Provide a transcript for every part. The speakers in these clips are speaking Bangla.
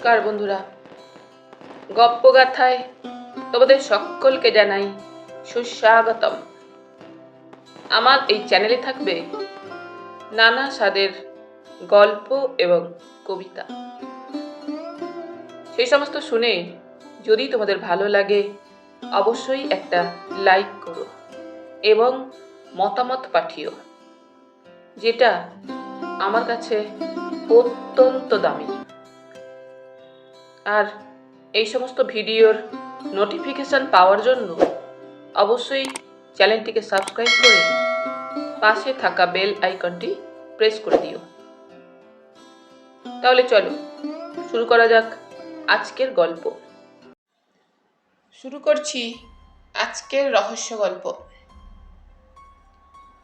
নমস্কার বন্ধুরা, গপ্পগাথায় তোমাদের সকলকে জানাই সুস্বাগতম। আমার এই চ্যানেলে থাকবে নানা স্বাদের গল্প এবং কবিতা। সেই সমস্ত শুনে যদি তোমাদের ভালো লাগে অবশ্যই একটা লাইক করো এবং মতামত পাঠিও, যেটা আমার কাছে অত্যন্ত দামি। আর এই সমস্ত ভিডিওর নোটিফিকেশন পাওয়ার জন্য অবশ্যই চ্যানেলটিকে সাবস্ক্রাইব করে পাশে থাকা বেল আইকনটি প্রেস করে দিও। তাহলে চলো শুরু করা যাক আজকের গল্প। শুরু করছি আজকের রহস্য গল্প।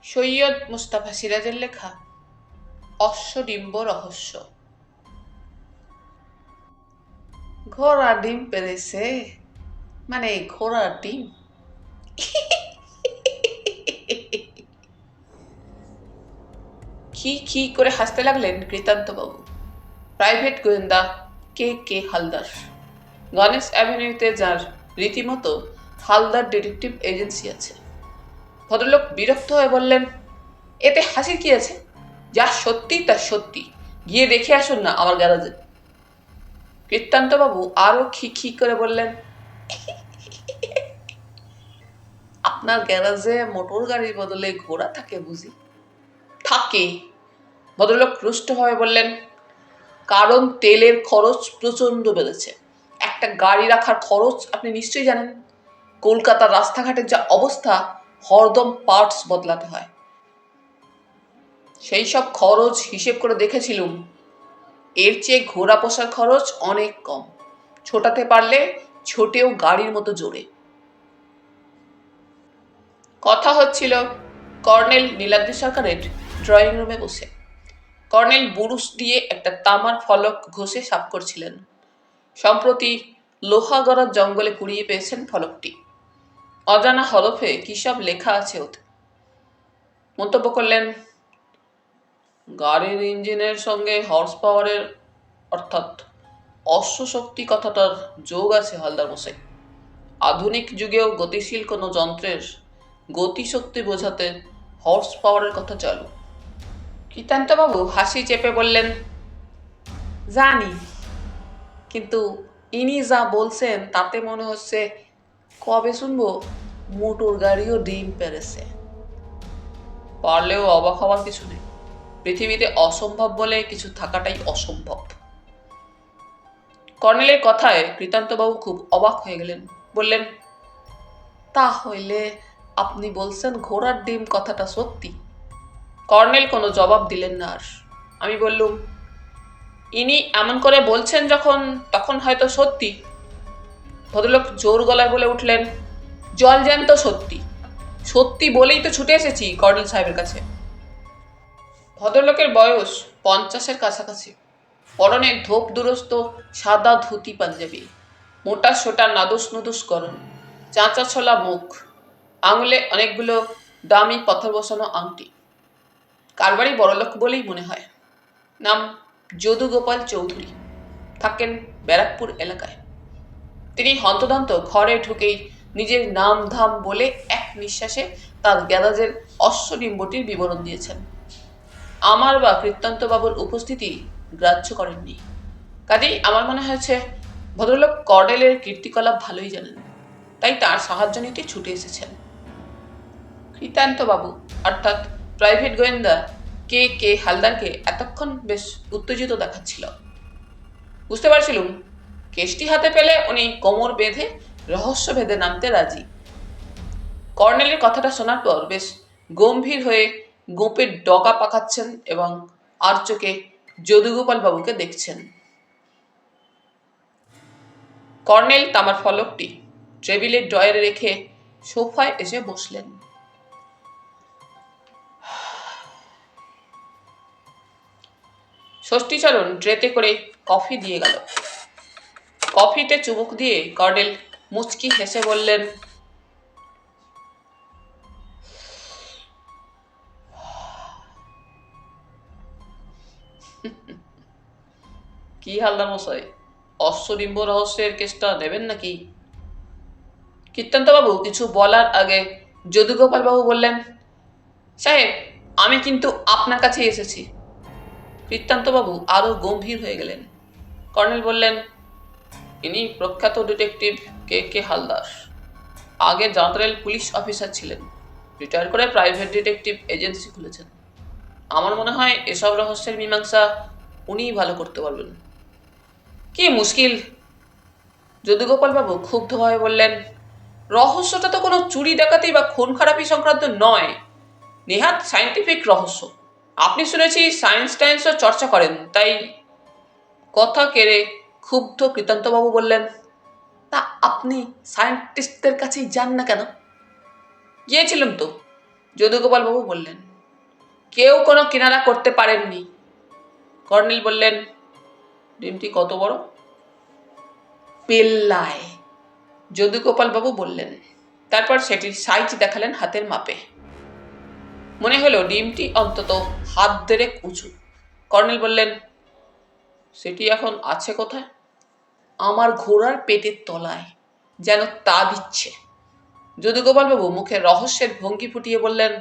সৈয়দ মুস্তাফা সিরাজের লেখা অশ্বডিম্ব রহস্য। ঘোড়া ডিম পেড়েছে, মানে ঘোড়ার ডিম। খি খি করে হাসতে লাগলেন কৃতান্তবাবু। প্রাইভেট গোয়েন্দা কে কে হালদার, গণেশ অ্যাভিনিউতে যার রীতিমতো হালদার ডিটেকটিভ এজেন্সি আছে। ভদ্রলোক বিরক্ত হয়ে বললেন, এতে হাসির কি আছে? যা সত্যি তা সত্যি, গিয়ে দেখে আসুন না আমার গ্যারাজে। কৃত্তান্তবাবু আরো খি খি করে বললেন, আপনার গ্যারাজে মোটর গাড়ির বদলে ঘোড়া থাকে বুঝি? থাকে। ভদ্রলোক রুষ্টভাবে বললেন, কারণ তেলের খরচ প্রচন্ড বেড়েছে। একটা গাড়ি রাখার খরচ আপনি নিশ্চয়ই জানেন। কলকাতার রাস্তাঘাটের যা অবস্থা, হরদম পার্টস বদলাতে হয়। সেই সব খরচ হিসেব করে দেখেছিলুম, এর চেয়ে ঘোড়া পোষার খরচ অনেক কম। ছোটাতে পারলে ছোটেও গাড়ির মতো জোরে। কথা হচ্ছিল কর্নেল নীলাদ্রি সরকারের ড্রয়িং রুমে বসে। কর্নেল বুরুশ দিয়ে একটা তামার ফলক ঘষে সাফ করছিলেন। সম্প্রতি লোহাগড়ার জঙ্গলে কুড়িয়ে পেয়েছেন ফলকটি। অজানা হরফে কি সব লেখা আছে ওতে। মন্তব্য করলেন, গাড়ির ইঞ্জিনের সঙ্গে হর্স পাওয়ারের অর্থাৎ অশ্বশক্তি কথাটার যোগ আছে হালদার মশাই। আধুনিক যুগেও গতিশীল কোনো যন্ত্রের গতিশক্তি বোঝাতে হর্স পাওয়ারের কথা চালু। কৃতান্তবাবু হাসি চেপে বললেন, জানি, কিন্তু ইনি যা বলছেন তাতে মনে হচ্ছে কবে শুনবো মোটর গাড়িও ডিম পেড়েছে। পারলেও অবাক হওয়ার কিছু নেই। পৃথিবীতে অসম্ভব বলে কিছু থাকাটাই অসম্ভব। কর্নেলের কথায় কৃতান্তবাবু খুব অবাক হয়ে গেলেন। বললেন, তা হইলে আপনি বলছেন ঘোড়ার ডিম কথাটা সত্যি? কর্নেল কোনো জবাব দিলেন না আর। আমি বললুম, ইনি এমন করে বলছেন যখন, তখন হয়তো সত্যি। ভদ্রলোক জোর গলায় বলে উঠলেন, জল জ্যান্ত সত্যি। সত্যি বলেই তো ছুটে এসেছি কর্নেল সাহেবের কাছে। ভদ্রলোকের বয়স 50-এর কাছাকাছি। পরনে ধোপ দুরস্ত সাদা ধুতি পাঞ্জাবি, মোটা সোটা নাদুস নুদুস গরম, চাঁচা ছোলা মুখ, আঙুলে অনেকগুলো দামি পাথর বসানো আংটি। কারবারই বড়লোক বলেই মনে হয়। নাম যদুগোপাল চৌধুরী, থাকেন ব্যারাকপুর এলাকায়। তিনি হন্তদন্ত ঘরে ঢুকেই নিজের নাম ধাম বলে এক নিঃশ্বাসে তার গ্যারাজের অশ্বডিম্বটির বিবরণ দিয়েছেন। আমার বা কৃত্তান্তবাবুর উপস্থিতি গ্রাহ্য করেননি। কাজেই আমার মনে হয়েছে ভদ্রলোক কর্নেলের কীর্তিকলাপ ভালোই জানেন, তাই তার সাহায্য নিতে ছুটে এসেছেন। কৃতান্তবাবু অর্থাৎ প্রাইভেট গোয়েন্দা কে কে হালদারকে এতক্ষণ বেশ উত্তেজিত দেখাচ্ছিল। বুঝতে পারছিলুম কেসটি হাতে পেলে উনি কোমর বেঁধে রহস্য ভেদে নামতে রাজি। কর্নেলের কথাটা শোনার পর বেশ গম্ভীর হয়ে গোপের ডগা পাকাচ্ছেন এবং আর চোখে যদুগোপাল বাবুকে দেখছেন। কর্নেল তামার ফলকটি টেবিলের ড্রয়ারে রেখে সোফায় এসে বসলেন। ষষ্ঠীচরণ ট্রেতে করে কফি দিয়ে গেল। কফিতে চুমুক দিয়ে কর্নেল মুচকি হেসে বললেন, কি হালদার মশাই, অশ্বডিম্ব রহস্যের কেসটা নেবেন নাকি? কীর্তন্তবাবু কিছু বলার আগে যদুগোপালবাবু বললেন, সাহেব, আমি কিন্তু আপনার কাছেই এসেছি। কীর্তন্তবাবু আরও গম্ভীর হয়ে গেলেন। কর্নেল বললেন, ইনি প্রখ্যাত ডিটেকটিভ কে হালদার। আগে জেনারেল পুলিশ অফিসার ছিলেন, রিটায়ার করে প্রাইভেট ডিটেকটিভ এজেন্সি খুলেছেন। আমার মনে হয় এসব রহস্যের মীমাংসা উনিই ভালো করতে পারবেন। কি মুশকিল! যদুগোপালবাবু ক্ষুব্ধভাবে বললেন, রহস্যটা তো কোনো চুরি ডাকাতি বা খুন খারাপি সংক্রান্ত নয়, নেহাত সায়েন্টিফিক রহস্য। আপনি শুনেছি সায়েন্স টায়েন্সও চর্চা করেন, তাই। কথা কেড়ে ক্ষুব্ধ কৃতান্তবাবু বললেন, তা আপনি সায়েন্টিস্টদের কাছেই যান না কেন? গিয়েছিলাম তো, যদুগোপালবাবু বললেন। কেউ কোনো কিনারা করতে পারেননি। কর্নেল বললেন, ডিমটি কত বড়? পেল্লায়, যদুগোপালবাবু বললেন। তারপর সেটির সাইজ দেখালেন হাতের মাপে। মনে হলো ডিমটি অন্তত হাত দেড়েক উঁচু। কর্নেল বললেন, সেটি এখন আছে কোথায়? আমার ঘোড়ার পেটের তলায়, যেন তা দিচ্ছে। যদুগোপালবাবু মুখে রহস্যের ভঙ্গি ফুটিয়ে বললেন,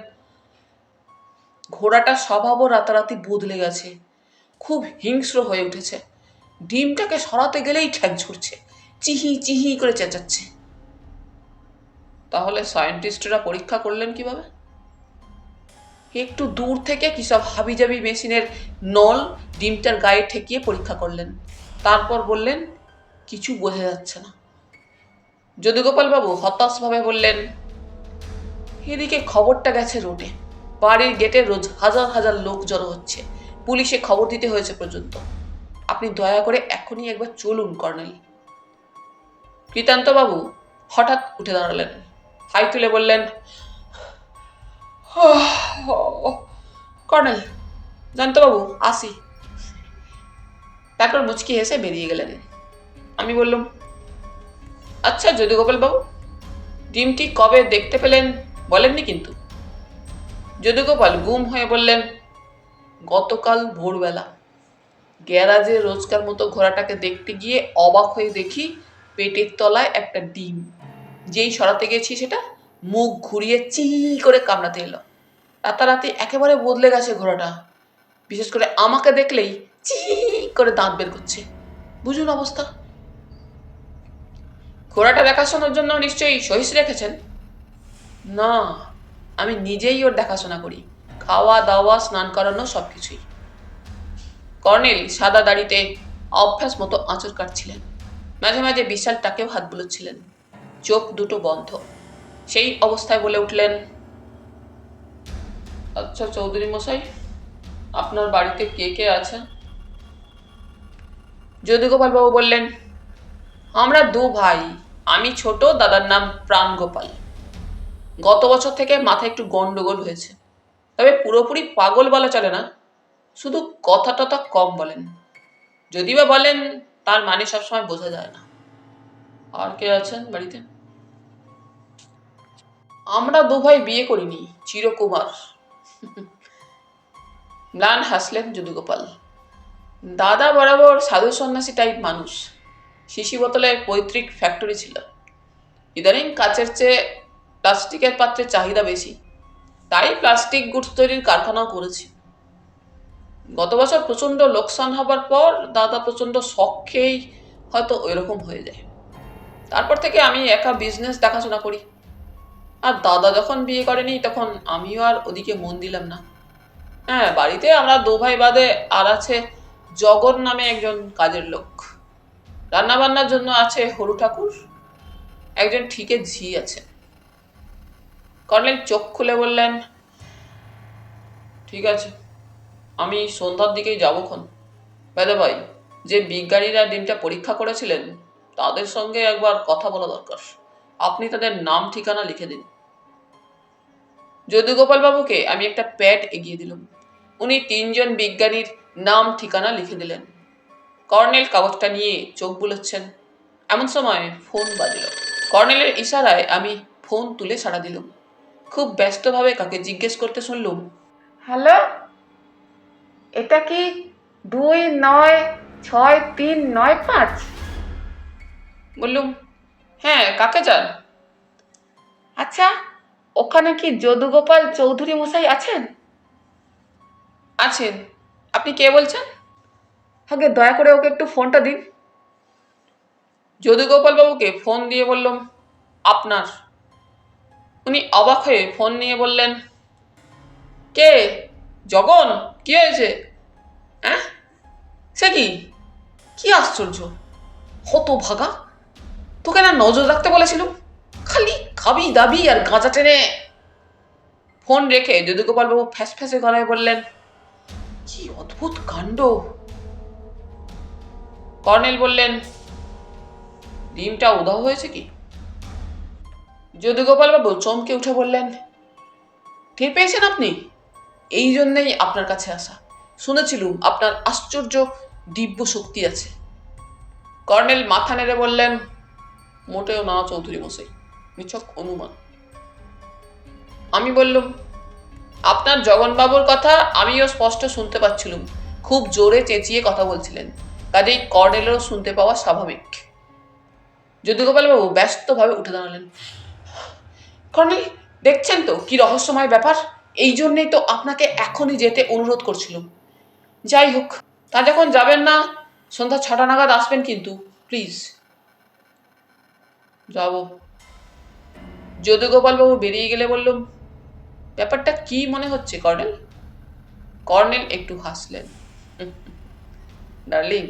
ঘোড়াটা স্বভাবও রাতারাতি বদলে গেছে, খুব হিংস্র হয়ে উঠেছে। ডিমটাকে সরাতে গেলেই ঠ্যাক ঝুরছে, চিহি চিহি করে চেঁচাচ্ছে। তাহলে সায়েন্টিস্টরা পরীক্ষা করলেন কিভাবে? একটু দূর থেকে কিসব হাবিজাবি মেশিনের নল ডিমটার গায়ে ঠেকিয়ে পরীক্ষা করলেন। তারপর বললেন, কিছু বোঝা যাচ্ছে না। যদুগোপালবাবু হতাশভাবে বললেন, এদিকে খবরটা গেছে রোডে, বাড়ির গেটে রোজ হাজার হাজার লোক জড়ো হচ্ছে, পুলিশে খবর দিতে হয়েছে পর্যন্ত। আপনি দয়া করে এখনই একবার চলুন কর্নেল। কৃতান্তবাবু হঠাৎ উঠে দাঁড়ালেন, হাই তুলে বললেন, কর্নেল, জয়ন্তবাবু, আসি। তারপর মুচকি হেসে বেরিয়ে গেলেন। আমি বললাম, আচ্ছা যদুগোপালবাবু, ডিমটি কবে দেখতে পেলেন বলেননি কিন্তু? যদুগোপাল গুম হয়ে বললেন, গতকাল ভোরবেলা গ্যারাজে রোজকার মতো ঘোড়াটাকে দেখতে গিয়ে অবাক হয়ে দেখি পেটের তলায় একটা ডিম। যেই সরাতে গেছি সেটা মুখ ঘুরিয়ে চি করে কামড়াতে এলো। রাতারাতি একেবারে বদলে গেছে ঘোড়াটা। বিশেষ করে আমাকে দেখলেই চি করে দাঁত বের করছে। বুঝুন অবস্থা। ঘোড়াটা দেখাশোনার জন্য নিশ্চয়ই সহিস রেখেছেন? না, আমি নিজেই ওর দেখাশোনা করি, খাওয়া দাওয়া স্নান করানো সবকিছুই। কর্নেল সাদা দাড়িতে অভ্যাস মতো আঁচড় কাটছিলেন, মাঝে মাঝে বিশালটাকেও হাত বুলোচ্ছিলেন, চোখ দুটো বন্ধ। সেই অবস্থায় বলে উঠলেন, আচ্ছা চৌধুরী মশাই, আপনার বাড়িতে কে কে আছেন? যদুগোপালবাবু বললেন, আমরা দু ভাই, আমি ছোট, দাদার নাম প্রাণগোপাল। গত বছর থেকে মাথায় একটু গন্ডগোল হয়েছে, তবে পুরোপুরি পাগল বলা চলে না, শুধু কথা টথা কম বলেন। যদি বা বলেন তার মানে সবসময় বোঝা যায় না। আর কে আছেন বাড়িতে? আমরা দু ভাই বিয়ে করিনি, চিরকুমার। ম্লান হাসলেন যদুগোপাল। দাদা বরাবর সাধু সন্ন্যাসী টাইপ মানুষ, শিশি বোতলে পৈতৃক ফ্যাক্টরি ছিল। ইদানিং কাচের চেয়ে প্লাস্টিকের পাত্রের চাহিদা বেশি, তাই প্লাস্টিক গুডস তৈরির কারখানাও করেছি। গত বছর প্রচন্ড লোকসান হবার পর দাদা প্রচন্ড শখ খেয়েই হয়তো ওইরকম হয়ে যায়। তারপর থেকে আমি একা বিজনেস দেখাশোনা করি। আর দাদা যখন বিয়ে করেনি তখন আমিও আর ওদিকে মন দিলাম না। হ্যাঁ, বাড়িতে আমরা দু ভাই বাদে আর আছে জগন নামে একজন কাজের লোক। রান্নাবান্নার জন্য আছে হরু ঠাকুর, একজন ঠিকে ঝি আছে। কর্নেল চোখ খুলে বললেন, ঠিক আছে, আমি সন্ধ্যার দিকেই যাবোক্ষণ। বেদা ভাই, যে বিজ্ঞানীরা ডিমটা পরীক্ষা করেছিলেন তাদের সঙ্গে একবার কথা বলা দরকার। আপনি তাদের নাম ঠিকানা লিখে দিন। যদুগোপালবাবুকে আমি একটা প্যাড এগিয়ে দিলাম। উনি তিনজন বিজ্ঞানীর নাম ঠিকানা লিখে দিলেন। কর্নেল কাগজটা নিয়ে চোখ বুলোচ্ছেন, এমন সময় ফোন বাজল। কর্নেলের ইশারায় আমি ফোন তুলে সাড়া দিলাম। খুব ব্যস্তভাবে কাকে জিজ্ঞেস করতে শুনলুম, হ্যালো, এটা কি 296395? বললুম, হ্যাঁ, কাকে চান? আচ্ছা, ওখানে কি যদুগোপাল চৌধুরী মশাই আছেন? আছেন। আপনি কে বলছেন? আগে দয়া করে ওকে একটু ফোনটা দিন। যদুগোপাল বাবুকে ফোন দিয়ে বললাম, আপনার। উনি অবাক হয়ে ফোন নিয়ে বললেন, কে? জগন? কি হয়েছে? হ্যাঁ, সে কি? কি আশ্চর্য! হতভাগা! তোকে না নজর রাখতে বলেছিলুম, খালি খাবি দাবি আর গাঁজা টেনে। ফোন রেখে যদুগোপাল বাবু ফ্যাস ফ্যাসে গলায় বললেন, কি অদ্ভুত কাণ্ড! কর্নেল বললেন, ডিমটা উধাও হয়েছে কি? যদুগোপাল বাবু চমকে উঠে বললেন, টের পেয়েছেন আপনি? এই জন্যেই আপনার কাছে আসা। শুনেছিলুম আপনার আশ্চর্য দিব্য শক্তি আছে। কর্নেল মাথা নেড়ে বললেন, মোটেও না চৌধুরী মশাই, নিছক অনুমান। আমি বললুম, আপনার জগনবাবুর কথা আমিও স্পষ্ট শুনতে পাচ্ছিলুম। খুব জোরে চেঁচিয়ে কথা বলছিলেন, কাজেই কর্নেলেরও শুনতে পাওয়া স্বাভাবিক। যদুগোপালবাবু ব্যস্তভাবে উঠে দাঁড়ালেন। কর্নেল, দেখছেন তো কি রহস্যময় ব্যাপার? এই জন্যেই তো আপনাকে এখনই যেতে অনুরোধ করছিলুম। যাই হোক, তা যখন যাবেন না, সন্ধ্যা 6টা নাগাদ আসবেন কিন্তু, প্লিজ। যাব। যদুগোপালবাবু বেরিয়ে গেলে বললুম, ব্যাপারটা কি মনে হচ্ছে কর্নেল? কর্নেল একটু হাসলেন। ডার্লিং,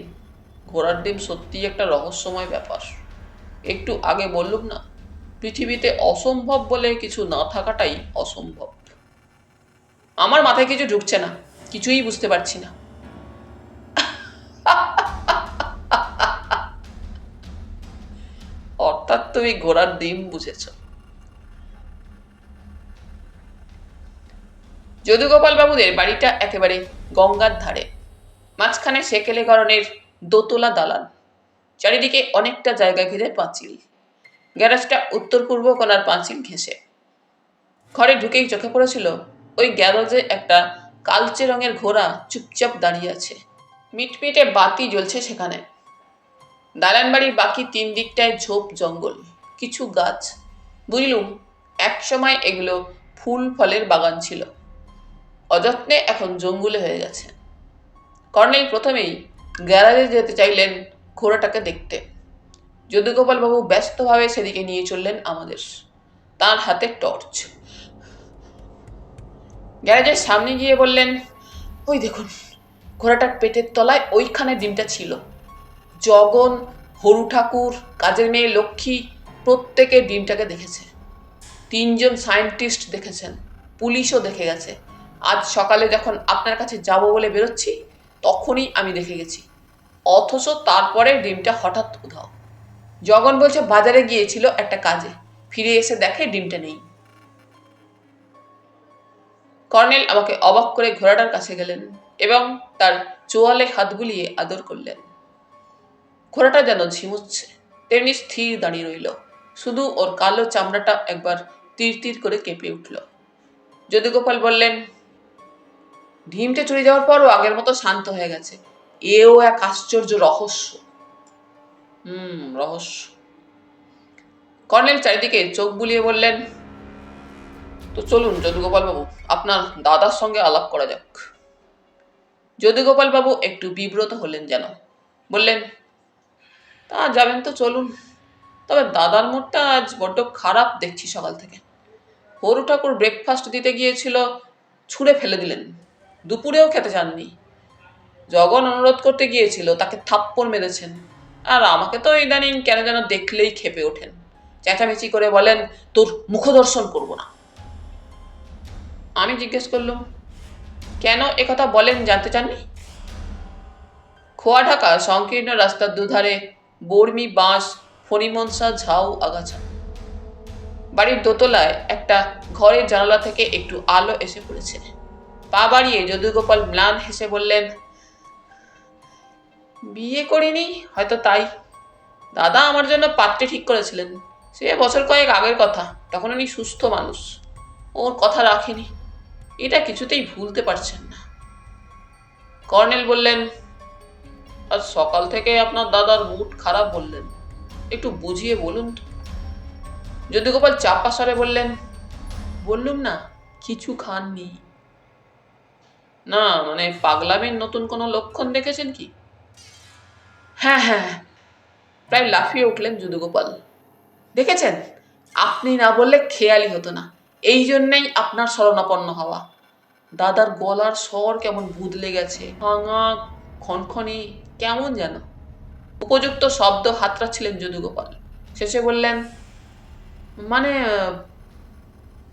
ঘোড়ার ডিম সত্যিই একটা রহস্যময় ব্যাপার। একটু আগে বললুম না, পৃথিবীতে অসম্ভব বলে কিছু না থাকাটাই অসম্ভব। আমার মাথায় কিছু ঢুকছে না, কিছুই বুঝতে পারছি না। অর্থাৎ তুমি ঘোড়ার ডিম বুঝেছ। যদুগোপাল বাবুদের বাড়িটা একেবারে গঙ্গার ধারে। মাঝখানে সেকেলেগড়নের দোতলা দালান, চারিদিকে অনেকটা জায়গা ঘিরে পাঁচিল। গ্যারেজটা উত্তর পূর্ব কোণার পাঁচিল ঘেঁষে। ঘরে ঢুকেই চোখে পড়েছিল ওই গ্যারেজে একটা কালচে রঙের ঘোড়া চুপচাপ দাঁড়িয়ে আছে। মিটমিটে বাতি জ্বলছে সেখানে। দালান বাড়ির বাকি 3 দিকটায় ঝোপ জঙ্গল, কিছু গাছ। বুঝলুম একসময় এগুলো ফুল ফলের বাগান ছিল, অযত্নে এখন জঙ্গলে হয়ে গেছে। কর্নেল প্রথমেই গ্যারাজে যেতে চাইলেন ঘোড়াটাকে দেখতে। যদুগোপাল বাবু ব্যস্তভাবে সেদিকে নিয়ে চললেন আমাদের, তার হাতে টর্চ। গ্যারেজের সামনে গিয়ে বললেন, ওই দেখুন, ঘোড়াটার পেটের তলায় ওইখানে ডিমটা ছিল। জগন, হরু ঠাকুর, কাজের মেয়ে লক্ষ্মী প্রত্যেকে ডিমটাকে দেখেছে। 3 জন সায়েন্টিস্ট দেখেছেন, পুলিশও দেখে গেছে। আজ সকালে যখন আপনার কাছে যাব বলে বেরোচ্ছি, তখনই আমি দেখে গেছি। অথচ তারপরে ডিমটা হঠাৎ উধাও। জগন বলছে বাজারে গিয়েছিল একটা কাজে, ফিরে এসে দেখে ডিমটা নেই। কর্নেল আমাকে অবাক করে ঘোড়াটার কাছে গেলেন এবং তার চোয়ালে হাত বুলিয়ে আদর করলেন। ঘোড়াটা যেন ঝিমুচ্ছে, তেমনি স্থির দাঁড়িয়ে রইল। শুধু ওর কালো চামড়াটা একবার তীর তীর করে কেঁপে উঠল। যদুগোপাল বললেন, ডিমটা চুরি যাওয়ার পরও আগের মতো শান্ত হয়ে গেছে। এও এক আশ্চর্য রহস্য। রহস্য। কর্নেল চারিদিকে চোখ বুলিয়ে বললেন, তো চলুন যদুগোপাল বাবু, আপনার দাদার সঙ্গে আলাপ করা যাক। যদুগোপাল বাবু একটু বিব্রত হলেন যেন। বললেন, তা যাবেন তো চলুন, তবে দাদার মুডটা আজ বড্ড খারাপ দেখছি সকাল থেকে। হরু ঠাকুর ব্রেকফাস্ট দিতে গিয়েছিল, ছুঁড়ে ফেলে দিলেন। দুপুরেও খেতে চাননি। জগন অনুরোধ করতে গিয়েছিল, তাকে থাপ্পড় মেরেছেন। আর আমাকে তো ইদানিং কেন যেন দেখলেই খেপে ওঠেন, চেঁচামেচি করে বলেন, তোর মুখদর্শন করব না। আমি জিজ্ঞেস করলুম, কেন একথা বলেন জানতে চাননি? খোয়া ঢাকা সংকীর্ণ রাস্তার দুধারে বর্মি, বাঁশ, ফণিমনসা, ঝাউ, আগাছা। বাড়ির দোতলায় একটা ঘরের জানালা থেকে একটু আলো এসে পড়েছে। পা বাড়িয়ে যদুগোপাল ম্লান হেসে বললেন, বিয়ে করিনি, হয়তো তাই। দাদা আমার জন্য পাত্রী ঠিক করেছিলেন, সে বছর কয়েক আগের কথা। তখন উনি সুস্থ মানুষ, ওর কথা রাখেনি। এটা কিছুতেই ভুলতে পারছেন না। কর্নেল বললেন, আজ সকাল থেকে আপনার দাদার মুড খারাপ বললেন। একটু বুঝিয়ে বলুন তো। যদুগোপাল চাপা স্বরে বললেন, বললুম না, কিছু খাননি। না মানে পাগলামির নতুন কোনো লক্ষণ দেখেছেন কি? হ্যাঁ হ্যাঁ, প্রায় লাফিয়ে উঠলেন যদুগোপাল। দেখেছেন, আপনি না বললে খেয়ালই হতো না। এই জন্যেই আপনার শরণাপন্ন হওয়া। দাদার গলার স্বর কেমন বদলে গেছে, ভাঙা, খনখনি, কেমন যেন। উপযুক্ত শব্দ হাতড়াচ্ছিলেন যদুগোপাল। শেষে বললেন, মানে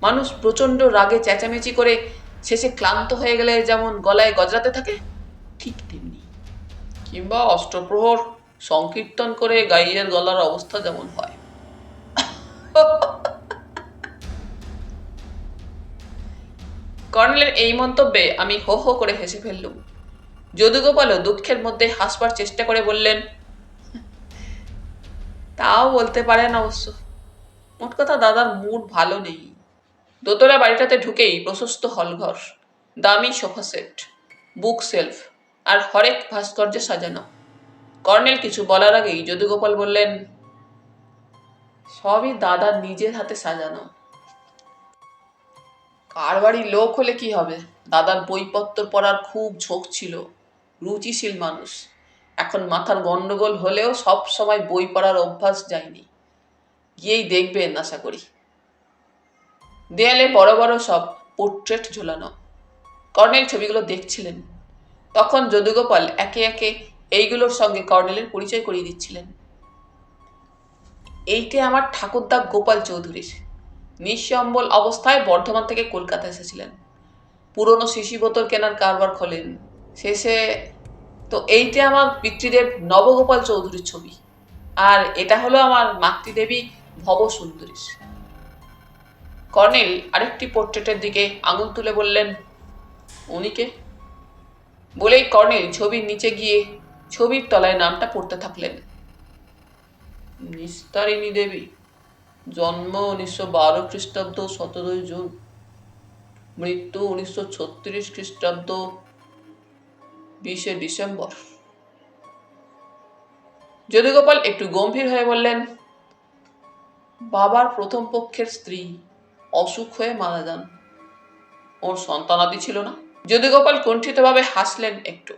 মানুষ প্রচন্ড রাগে চেঁচামেচি করে শেষে ক্লান্ত হয়ে গেলে যেমন গলায় গজরাতে থাকে, ঠিক তেমনি। কিংবা অষ্টপ্রহর সংকীর্তন করে গাইয়ের গলার অবস্থা যেমন হয়। কর্নেলের এই মন্তব্যে আমি হো হো করে হেসে ফেললুম। যদুগোপালও দুঃখের মধ্যে হাসবার চেষ্টা করে বললেন, তাও বলতে পারেন অবশ্য। মোট কথা দাদার মুড ভালো নেই। দোতলা বাড়িটাতে ঢুকেই প্রশস্ত হলঘর, দামি সোফা সেট, বুক সেলফ আর হরেক ভাস্কর্যে সাজানো। কর্নেল কিছু বলার আগেই যদুগোপাল বললেন, সবই দাদার নিজের হাতে সাজানো। কার বাড়ির লোক হলে কি হবে, দাদার বইপত্র পড়ার খুব ঝোঁক ছিল, রুচিশীল মানুষ। এখন মাথার গন্ডগোল হলেও সব সময় বই পড়ার অভ্যাস যায়নি। গিয়েই দেখবেন আশা করি। দেয়ালে বড় বড় সব পোর্ট্রেট ঝোলানো। কর্নেল ছবিগুলো দেখছিলেন। তখন যদুগোপাল একে একে এইগুলোর সঙ্গে কর্নেলের পরিচয় করিয়ে দিচ্ছিলেন। এইটে আমার ঠাকুরদা গোপাল চৌধুরীর। নিঃসম্বল অবস্থায় বর্ধমান থেকে কলকাতা এসেছিলেন। পুরনো শিশি বোতল কেনার কারবার খোলেন। শেষে তো এইটে আমার পিতৃদেব নবগোপাল চৌধুরীর ছবি। আর এটা হলো আমার মাতৃদেবী ভবসুন্দরীর। কর্নেল আরেকটি পোর্ট্রেটের দিকে আঙুল তুলে বললেন, উনিকে? বলেই কর্নেল ছবির নিচে গিয়ে ছবির তলায় নামটা পড়তে থাকলেন। নিস্তারিণী দেবী, জন্ম 1912 খ্রিস্টাব্দ 17 জুন, মৃত্যু 1936 খ্রিস্টাব্দ 20 ডিসেম্বর। যদুগোপাল একটু গম্ভীর হয়ে বললেন, বাবার প্রথম পক্ষের স্ত্রী অসুখ হয়ে মারা যান। ওর সন্তানাদি ছিল না। যদুগোপাল কুণ্ঠিতভাবে হাসলেন একটু।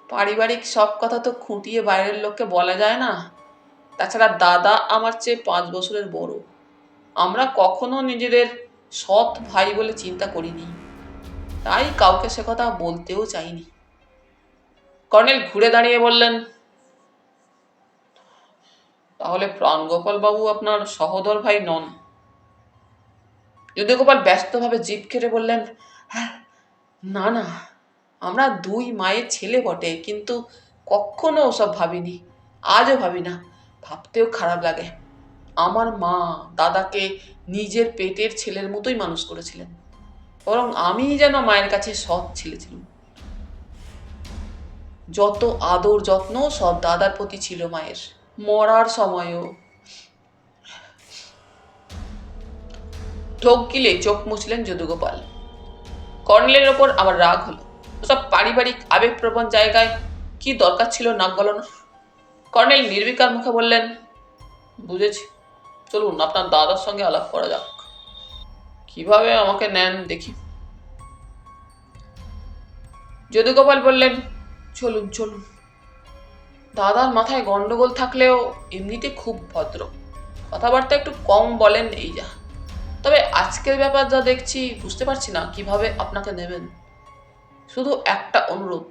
পারিবারিক সব কথা তো খুঁটিয়ে বাইরের লোককে বলা যায় না। তাছাড়া দাদা আমার চেয়ে 5 বছরের বড়। আমরা কখনো নিজেদের সৎ ভাই বলে চিন্তা করিনি, তাই কাউকে সে কথা বলতেও চাইনি। কর্নেল ঘুরে দাঁড়িয়ে বললেন, তাহলে প্রাণগোপাল বাবু আপনার সহোদর ভাই নন? যদুগোপাল ব্যস্তভাবে জিভ কেটে বললেন, হ্যাঁ, না না, আমরা 2 মায়ের ছেলে বটে, কিন্তু কখনো ওসব ভাবিনি, আজও ভাবি না, ভাবতেও খারাপ লাগে। আমার মা দাদাকে নিজের পেটের ছেলের মতোই মানুষ করেছিলেন, বরং আমি যেন মায়ের কাছে সৎ ছেলে ছিলাম। যত আদর যত্ন সব দাদার প্রতি ছিল মায়ের, মরার সময়ও। ঢোক গিলে চোখ মুছলেন যদুগোপাল। কর্নেলের ওপর আমার রাগ হলো। ওসব পারিবারিক আবেগপ্রবণ জায়গায় কি দরকার ছিল নাক গলানোর? কর্নেল নির্বিকার মুখে বললেন, বুঝেছি, চলুন আপনার দাদার সঙ্গে আলাপ করা যাক। কিভাবে আমাকে নেন দেখি। যদুগোপাল বললেন, চলুন চলুন। দাদার মাথায় গন্ডগোল থাকলেও এমনিতে খুব ভদ্র, কথাবার্তা একটু কম বলেন, এই যা। তবে আজকের ব্যাপার যা দেখছি, বুঝতে পারছি না কিভাবে আপনাকে নেবেন। শুধু একটা অনুরোধ,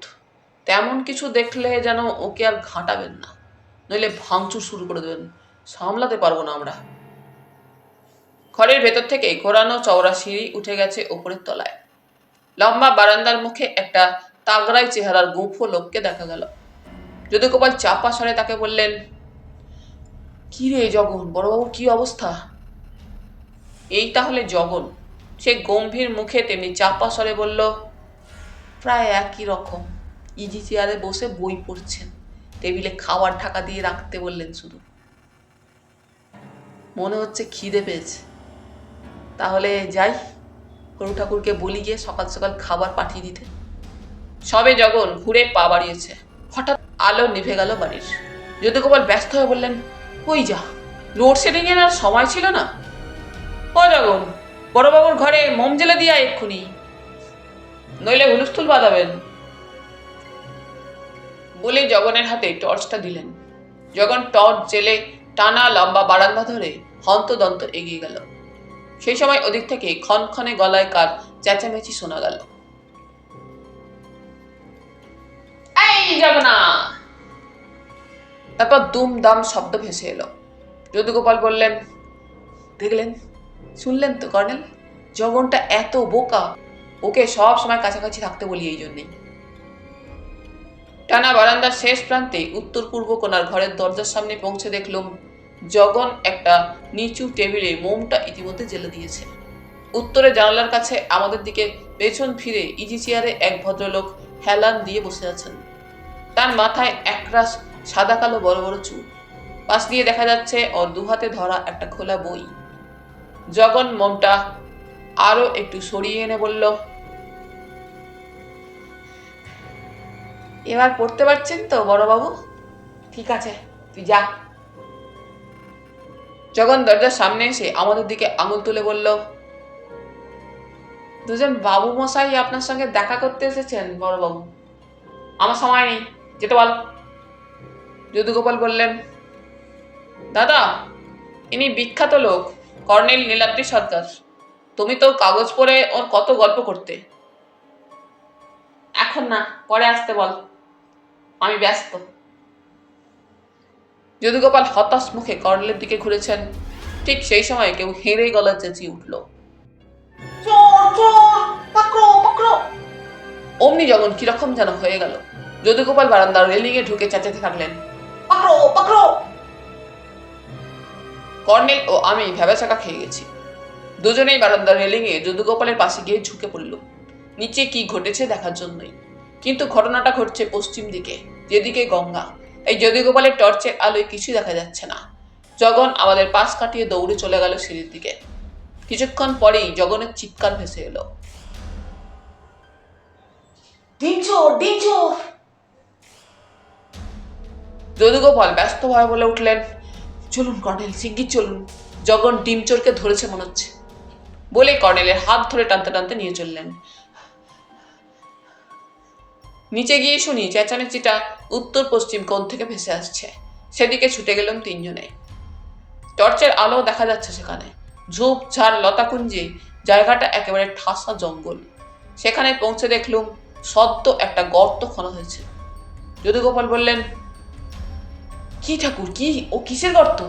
তেমন কিছু দেখলে যেন ওকে আর ঘাঁটাবেন না, নইলে ভাঙচুর শুরু করে দেবেন, সামলাতে পারবো না আমরা। ঘরের ভেতর থেকে ঘোরানো চওড়া সিঁড়ি উঠে গেছে ওপরের তলায়। লম্বা বারান্দার মুখে একটা তাগড়াই চেহারার গুঁফো লোককে দেখা গেল। যদুগোপাল চাপা স্বরে তাকে বললেন, কি রে জগন, বড়বাবুর কি অবস্থা? এই তাহলে জগন। সে গম্ভীর মুখে তেমনি চাপা স্বরে বলল, প্রায় একই রকম। ইজি চেয়ারে বসে বই পড়ছেন, টেবিলে খাবার ঢাকা দিয়ে রাখতে বললেন শুধু। মনে হচ্ছে খিদে পেয়েছে। তাহলে যাই, হরু ঠাকুরকে বলি গিয়ে সকাল সকাল খাবার পাঠিয়ে দিতে। সবে জগন ঘুরে পা বাড়িয়েছে, হঠাৎ আলো নিভে গেল বাড়ির। যদুগোপাল ব্যস্ত হয়ে বললেন, ওই যা, লোডশেডিং এর আর সময় ছিল না। ও জগন, বড়বাবুর ঘরে মোম জ্বেলে দিয়া এক্ষুনি, নইলে হুলস্থুল বাঁধাবেন। বলে জগনের হাতে টর্চটা দিলেন। জগন টর্চ জেলে টানা লম্বা বারান্দা ধরে হন্তদন্ত এগিয়ে গেল। সেই সময় ওদিক থেকে ক্ষণক্ষণে গলায় কার চেঁচামেচি শোনা গেল, এই জগনা। তারপর দুম দাম শব্দ ভেসে এলো। যদুগোপাল বললেন, দেখলেন, শুনলেন তো কর্নেল, জগনটা এত বোকা, ওকে সব সময় কাছাকাছি থাকতে বলি এই জন্যেই। টানা বারান্দার শেষ প্রান্তে উত্তর পূর্ব কোণার ঘরের দরজার সামনে পৌঁছে দেখলুম জগন একটা নিচু টেবিলে মোমটা ইতিমধ্যে জেলে দিয়েছে। উত্তরে জানালার কাছে আমাদের দিকে পেছন ফিরে ইজি চেয়ারে এক ভদ্রলোক হেলান দিয়ে বসে আছেন। তার মাথায় একরাশ সাদা কালো বড় বড় চুল। পাশ দিয়ে দেখা যাচ্ছে ওর দুহাতে ধরা একটা খোলা বই। জগন মোমটা আরো একটু সরিয়ে এনে বলল, এবার পড়তে পারছেন তো বড়বাবু? ঠিক আছে, তুই যা। জগন দরজার সামনে এসে আমাদের দিকে আঙুল তুলে বলল, দুজন বাবু মশাই আপনার সঙ্গে দেখা করতে এসেছেন বড়বাবু। আমার সময় নেই, যেতে বল। যদুগোপাল বললেন, দাদা, ইনি বিখ্যাত লোক কর্নেল নীলাদ্রি সর্দার। তুমি তো কাগজ পড়ে ওর কত গল্প করতে। এখন না, পরে আসতে বল, আমি ব্যস্ত। যদুগোপাল হতাশ মুখে কর্নেলের দিকে ঘুরেছেন। ঠিক সেই সময় কেউ হেঁড়ে গলা চেঁচিয়ে উঠল, অমনি জগন কিরকম যেন হয়ে গেল। যদুগোপাল বারান্দার রেলিং এ ঢুকে চেঁচাতে থাকলেন, পাকড়ো পাকড়ো। কর্নেল ও আমি ভ্যাবাচাকা খেয়ে গেছি। দুজনেই বারান্দার রেলিং এ যদুগোপালের পাশে গিয়ে ঝুঁকে পড়ল, নিচে কি ঘটেছে দেখার জন্যই। কিন্তু ঘটনাটা ঘটছে পশ্চিম দিকে, যেদিকে গঙ্গা। এই যদুগোপালের টর্চের আলোয় কিছুই দেখা যাচ্ছে না। জগন আমাদের পাশ কাটিয়ে দৌড়ে চলে গেল সিঁড়ির দিকে। কিছুক্ষণ পরেই জগনের চিৎকার ভেসে এলো, ডিমচোর ডিমচোর। যদুগোপাল ব্যস্তভাবে বলে উঠলেন, চলুন কর্নেল, শিগগির চলুন, জগন ডিমচোরকে ধরেছে মনে হচ্ছে। বলে কর্নেলের হাত ধরে টানতে টানতে নিয়ে চললেন। নিচে গিয়ে শুনি চেঁচামেচিটা উত্তর পশ্চিম কোণ থেকে ভেসে আসছে। সেদিকে ছুটে গেলাম তিনজনে। টর্চের আলো দেখা যাচ্ছে সেখানে। ঝোপ ঝাড় লতাকুঞ্জে জায়গাটা একেবারে ঠাসা জঙ্গল। সেখানে পৌঁছে দেখলুম সদ্য একটা গর্ত খোঁড়া হয়েছে। যদুগোপাল বললেন, কি ঠাকুর, কি ও কিসের গর্ত?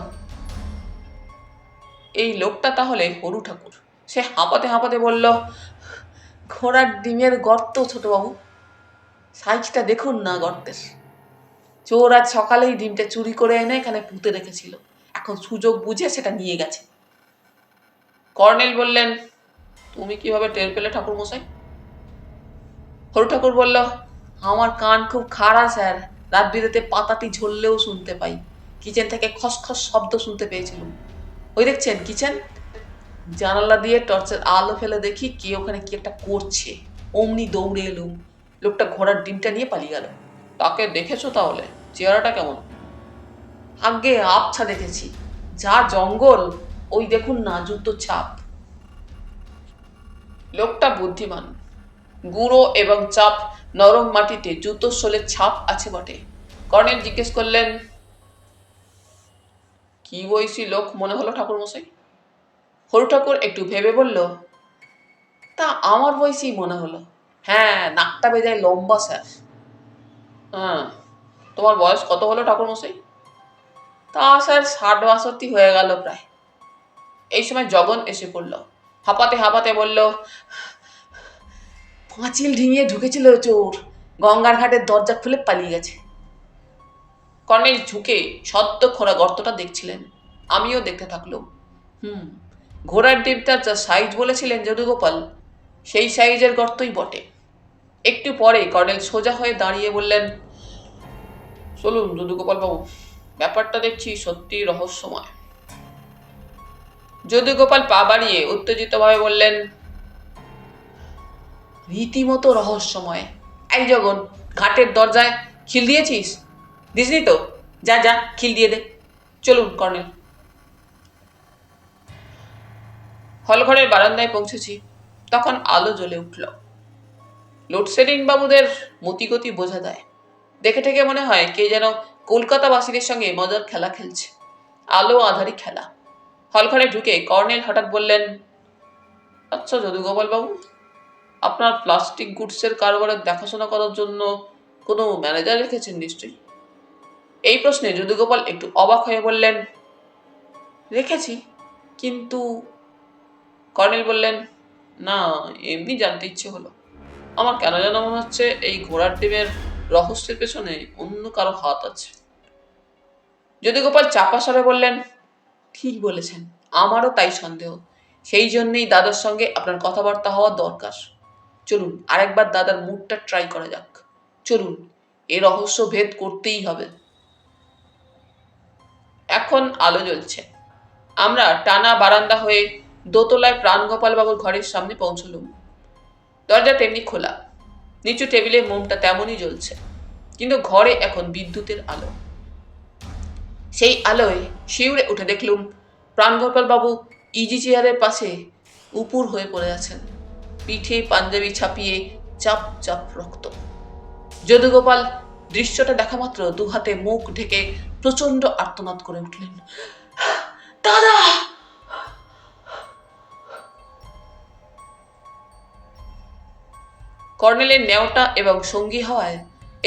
এই লোকটা তাহলে হরু ঠাকুর। সে হাঁপাতে হাঁপাতে বলল, ঘোড়ার ডিমের গর্ত ছোটবাবু, সাইজটা দেখুন না গর্তের। চোর আজ সকালেই ডিমটা চুরি করে এনে এখানে পুঁতে রেখেছিল, এখন সুযোগ বুঝে সেটা নিয়ে গেছে। কর্নেল বললেন, তুমি কিভাবে টের পেলে ঠাকুর মশাই? হরু ঠাকুর বলল, আমার কান খুব খাড়া স্যার, রাত বিরেতে পাতাটি ঝরলেও শুনতে পাই। কিচেন থেকে খসখস শব্দ শুনতে পেয়েছিলাম। ওই দেখছেন কিচেন, জানালা দিয়ে টর্চের আলো ফেলে দেখি কে ওখানে কি একটা করছে। অমনি দৌড়ে এলুম। লোকটা ঘোড়ার ডিমটা নিয়ে পালিয়ে গেল। তাকে দেখেছো তাহলে? চেহারাটা কেমন? আগে আবছা দেখেছি, যা জঙ্গল, ওই দেখুন না জুতোর ছাপ। লোকটা বুদ্ধিমান। গুঁড়ো এবং চাপ নরম মাটিতে জুতোর সোলের ছাপ আছে বটে। কর্নেল জিজ্ঞেস করলেন, কি বয়সী লোক মনে হলো ঠাকুর মশাই? হরু ঠাকুর একটু ভেবে বলল, তা আমার বয়সী মনে হলো। হ্যাঁ, নাকটা বেজায় লম্বা স্যার। হ্যাঁ, তোমার বয়স কত হলো ঠাকুর মশাই? তা স্যার 60-62 হয়ে গেল প্রায়। এই সময় জগন এসে পড়ল। হাঁপাতে হাঁপাতে বলল, পাঁচিল ডিঙিয়ে ঢুকেছিল চোর, গঙ্গার ঘাটের দরজা খুলে পালিয়ে গেছে। কর্নেল ঝুঁকে সদ্য খোঁড়া গর্তটা দেখছিলেন। আমিও দেখতে থাকলাম। ঘোড়ার ডিমটার যা সাইজ বলেছিলেন যদুগোপাল, সেই সাইজের গর্তই বটে। একটু পরে কর্নেল সোজা হয়ে দাঁড়িয়ে বললেন, চলুন যদুগোপাল বাবু, ব্যাপারটা দেখছি সত্যি রহস্যময়। যদুগোপাল পা বাড়িয়ে উত্তেজিতভাবে বললেন, রীতিমতো রহস্যময়। এই জগন, ঘাটের দরজায় খিল দিয়েছিস? দিসনি তো? যা যা খিল দিয়ে দে। চলুন কর্নেল। হলঘরের বারান্দায় পৌঁছেছি, তখন আলো জ্বলে উঠল। লোডশেডিং বাবুদের মতিগতি বোঝা দেয়। দেখে থেকে মনে হয় কে যেন কলকাতাবাসীদের সঙ্গে মজার খেলা খেলছে, আলো আধারি খেলা। হলঘরে ঢুকে কর্নেল হঠাৎ বললেন, আচ্ছা যদুগোপাল বাবু, আপনার প্লাস্টিক গুডসের কারবারের দেখাশোনা করার জন্য কোনো ম্যানেজার রেখেছেন নিশ্চয়ই? এই প্রশ্নে যদুগোপাল একটু অবাক হয়ে বললেন, রেখেছি, কিন্তু। কর্নেল বললেন, না, এমনি জানতে ইচ্ছে হলো। আমার কেন যেন মনে হচ্ছে এই ঘোড়ার ডিমের রহস্যের পেছনে অন্য কারো হাত আছে। যদুগোপাল চাপা স্বরে বললেন, ঠিক বলেছেন, আমারও তাই সন্দেহ। সেই জন্যই দাদার সঙ্গে আপনার কথাবার্তা হওয়া দরকার। চলুন আরেকবার দাদার মুডটা ট্রাই করা যাক। চলুন, এ রহস্য ভেদ করতেই হবে। এখন আলো জ্বলছে। আমরা টানা বারান্দা হয়ে দোতলায় প্রাণগোপাল বাবুর ঘরের সামনে পৌঁছলুম। দরজা তেমনি খোলা, নিচু টেবিলে মোমটা তেমনই জ্বলছে, কিন্তু ঘরে এখন বিদ্যুতের আলো। সেই আলোয় শিউরে উঠে দেখলুম প্রাণগোপাল বাবু ইজি চেয়ারের পাশে উপুর হয়ে পড়ে আছেন, পিঠে পাঞ্জাবি ছাপিয়ে চাপ চাপ রক্ত। যদুগোপাল দৃশ্যটা দেখা মাত্র দু হাতে মুখ ঢেকে প্রচন্ড আর্তনাদ করে উঠলেন, দাদা! কর্নেলের নেওটা এবং সঙ্গী হওয়ায়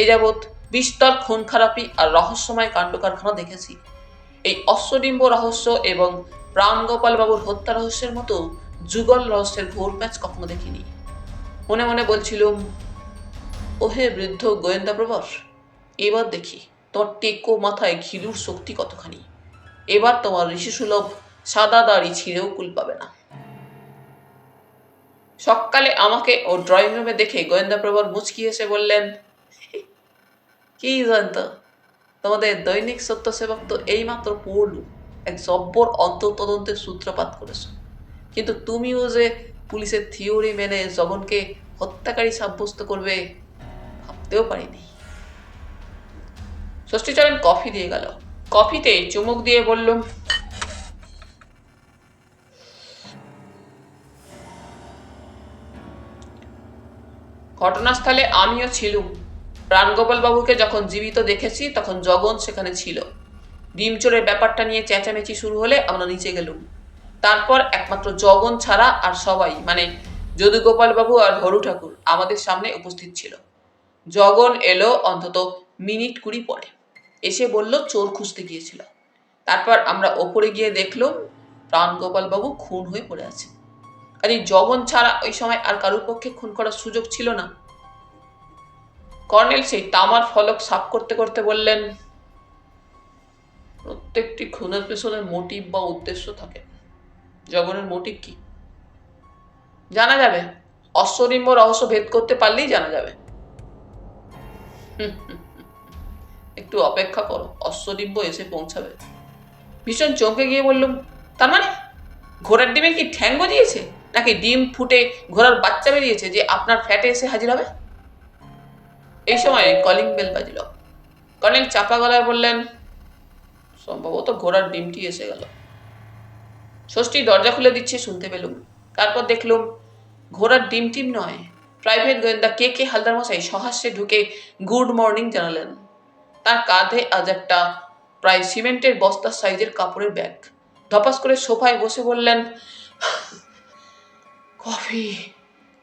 এ যাবৎ বিস্তর খুন খারাপি আর রহস্যময় কাণ্ড কারখানা দেখেছি। এই অশ্বডিম্ব রহস্য এবং প্রাণগোপাল বাবুর হত্যা রহস্যের মতো যুগল রহস্যের ঘোর ম্যাচ কখনো দেখিনি। মনে মনে বলছিলুম, ওহে বৃদ্ধ গোয়েন্দা প্রবর, এবার দেখি তোমার টেকো মাথায় ঘিলুর শক্তি কতখানি। এবার তোমার ঋষিসুলভ সাদা দাড়ি ছিঁড়েও কুল পাবে না। সকালে আমাকে ও ড্রয়িং রুমে দেখে গোয়েন্দা প্রবর মুচকি এসে বললেন, কি জয়ন্ত, তোমাদের দৈনিক সত্যসেবক তো এইমাত্র পড়ল এক জব্বর অন্তর্তদন্তের সূত্রপাত করেছ, কিন্তু তুমিও যে পুলিশের থিওরি মেনে জগনকে হত্যাকারী সাব্যস্ত করবে ভাবতেও পারিনি। ষষ্ঠীচরণ কফি দিয়ে গেল। কফিতে চুমুক দিয়ে বললুম, ঘটনাস্থলে আমিও ছিলুম। প্রাণগোপাল বাবুকে যখন জীবিত দেখেছি তখন জগন সেখানে ছিল। ডিমচোরের ব্যাপারটা নিয়ে চেঁচামেচি শুরু হলে আমরা নিচে গেলুম। তারপর একমাত্র জগন ছাড়া আর সবাই, মানে যদুগোপাল বাবু আর হরু ঠাকুর আমাদের সামনে উপস্থিত ছিল। জগন এলো অন্তত মিনিট 20 পরে, এসে বলল চোর খুঁজতে গিয়েছিল। তারপর আমরা ওপরে গিয়ে দেখলাম প্রাণগোপাল বাবু খুন হয়ে পড়ে আছে। আর এই জগন ছাড়া ওই সময় আর কারোর পক্ষে খুন করার সুযোগ ছিল না। কর্নেল সেই তামার ফলক সাফ করতে করতে বললেন, প্রত্যেকটি খুনের পেছনে মোটিভ বা উদ্দেশ্য থাকে। জগনের মোটিভ কি জানা যাবে, অশ্বডিম্ব রহস্য ভেদ করতে পারলেই জানা যাবে। একটু অপেক্ষা করো, অশ্বডিম্ব এসে পৌঁছাবে। ভীষণ চমকে গিয়ে বললুম, তার মানে ঘোড়ার ডিমে কি ঠ্যাং গজিয়েছে, নাকি ডিম ফুটে ঘোড়ার বাচ্চা বেরিয়েছে যে আপনার ফ্ল্যাটে এসে হাজির হবে? এই সময় কলিং বেল বাজিল। কর্নেল চাপা গলায় বললেন, সম্ভবত ঘোড়ার ডিমটি এসে গেল। ষষ্ঠী দরজা খুলে দিচ্ছে শুনতে পেলুম। তারপর দেখলুম ঘোড়ার ডিম টিম নয়, প্রাইভেট গোয়েন্দা কে কে হালদার মশাই সহাস্যে ঢুকে গুড মর্নিং জানালেন। তার কাঁধে আজ একটা প্রায় সিমেন্টের বস্তার সাইজের কাপড়ের ব্যাগ। ধপাস করে সোফায় বসে বললেন, কফি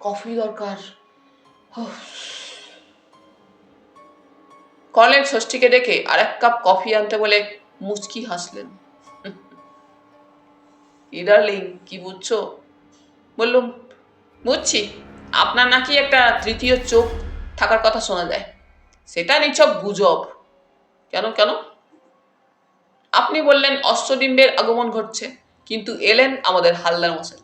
কফি দরকার। কর্নেল ষষ্ঠীকে ডেকে আর 1 কাপ কফি আনতে বলে মুচকি হাসলেন। ডার্লিং, কি বুঝছো? বললুম, বুঝছি, আপনার নাকি একটা তৃতীয় চোখ থাকার কথা শোনা যায়। সেটা নিছক গুজব। কেন কেন? আপনি বললেন অশ্বডিম্বের আগমন ঘটছে, কিন্তু এলেন আমাদের হালদার মশাই।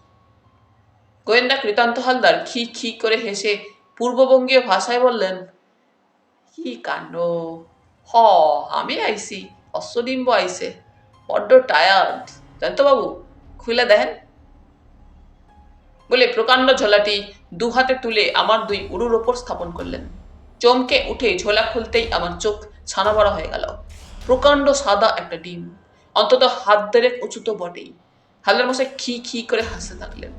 গোয়েন্দা কৃতান্ত হালদার খি খি করে হেসে পূর্ববঙ্গীয় ভাষায় বললেন, কি কাণ্ড! আমি আইসি, অশ্বডিম্ব আইসে, বড্ড টায়ার্ড জানতো বাবু, খুলে দেখেন। বলে প্রকাণ্ড ঝোলাটি 2 হাতে তুলে আমার 2 উরুর ওপর স্থাপন করলেন। চমকে উঠে ঝোলা খুলতেই আমার চোখ ছানা বড়া হয়ে গেল। প্রকাণ্ড সাদা একটা ডিম, অন্তত হাত দেড়েক উঁচু তো বটেই। হালদার মশাই খি খি করে হাসতে থাকলেন।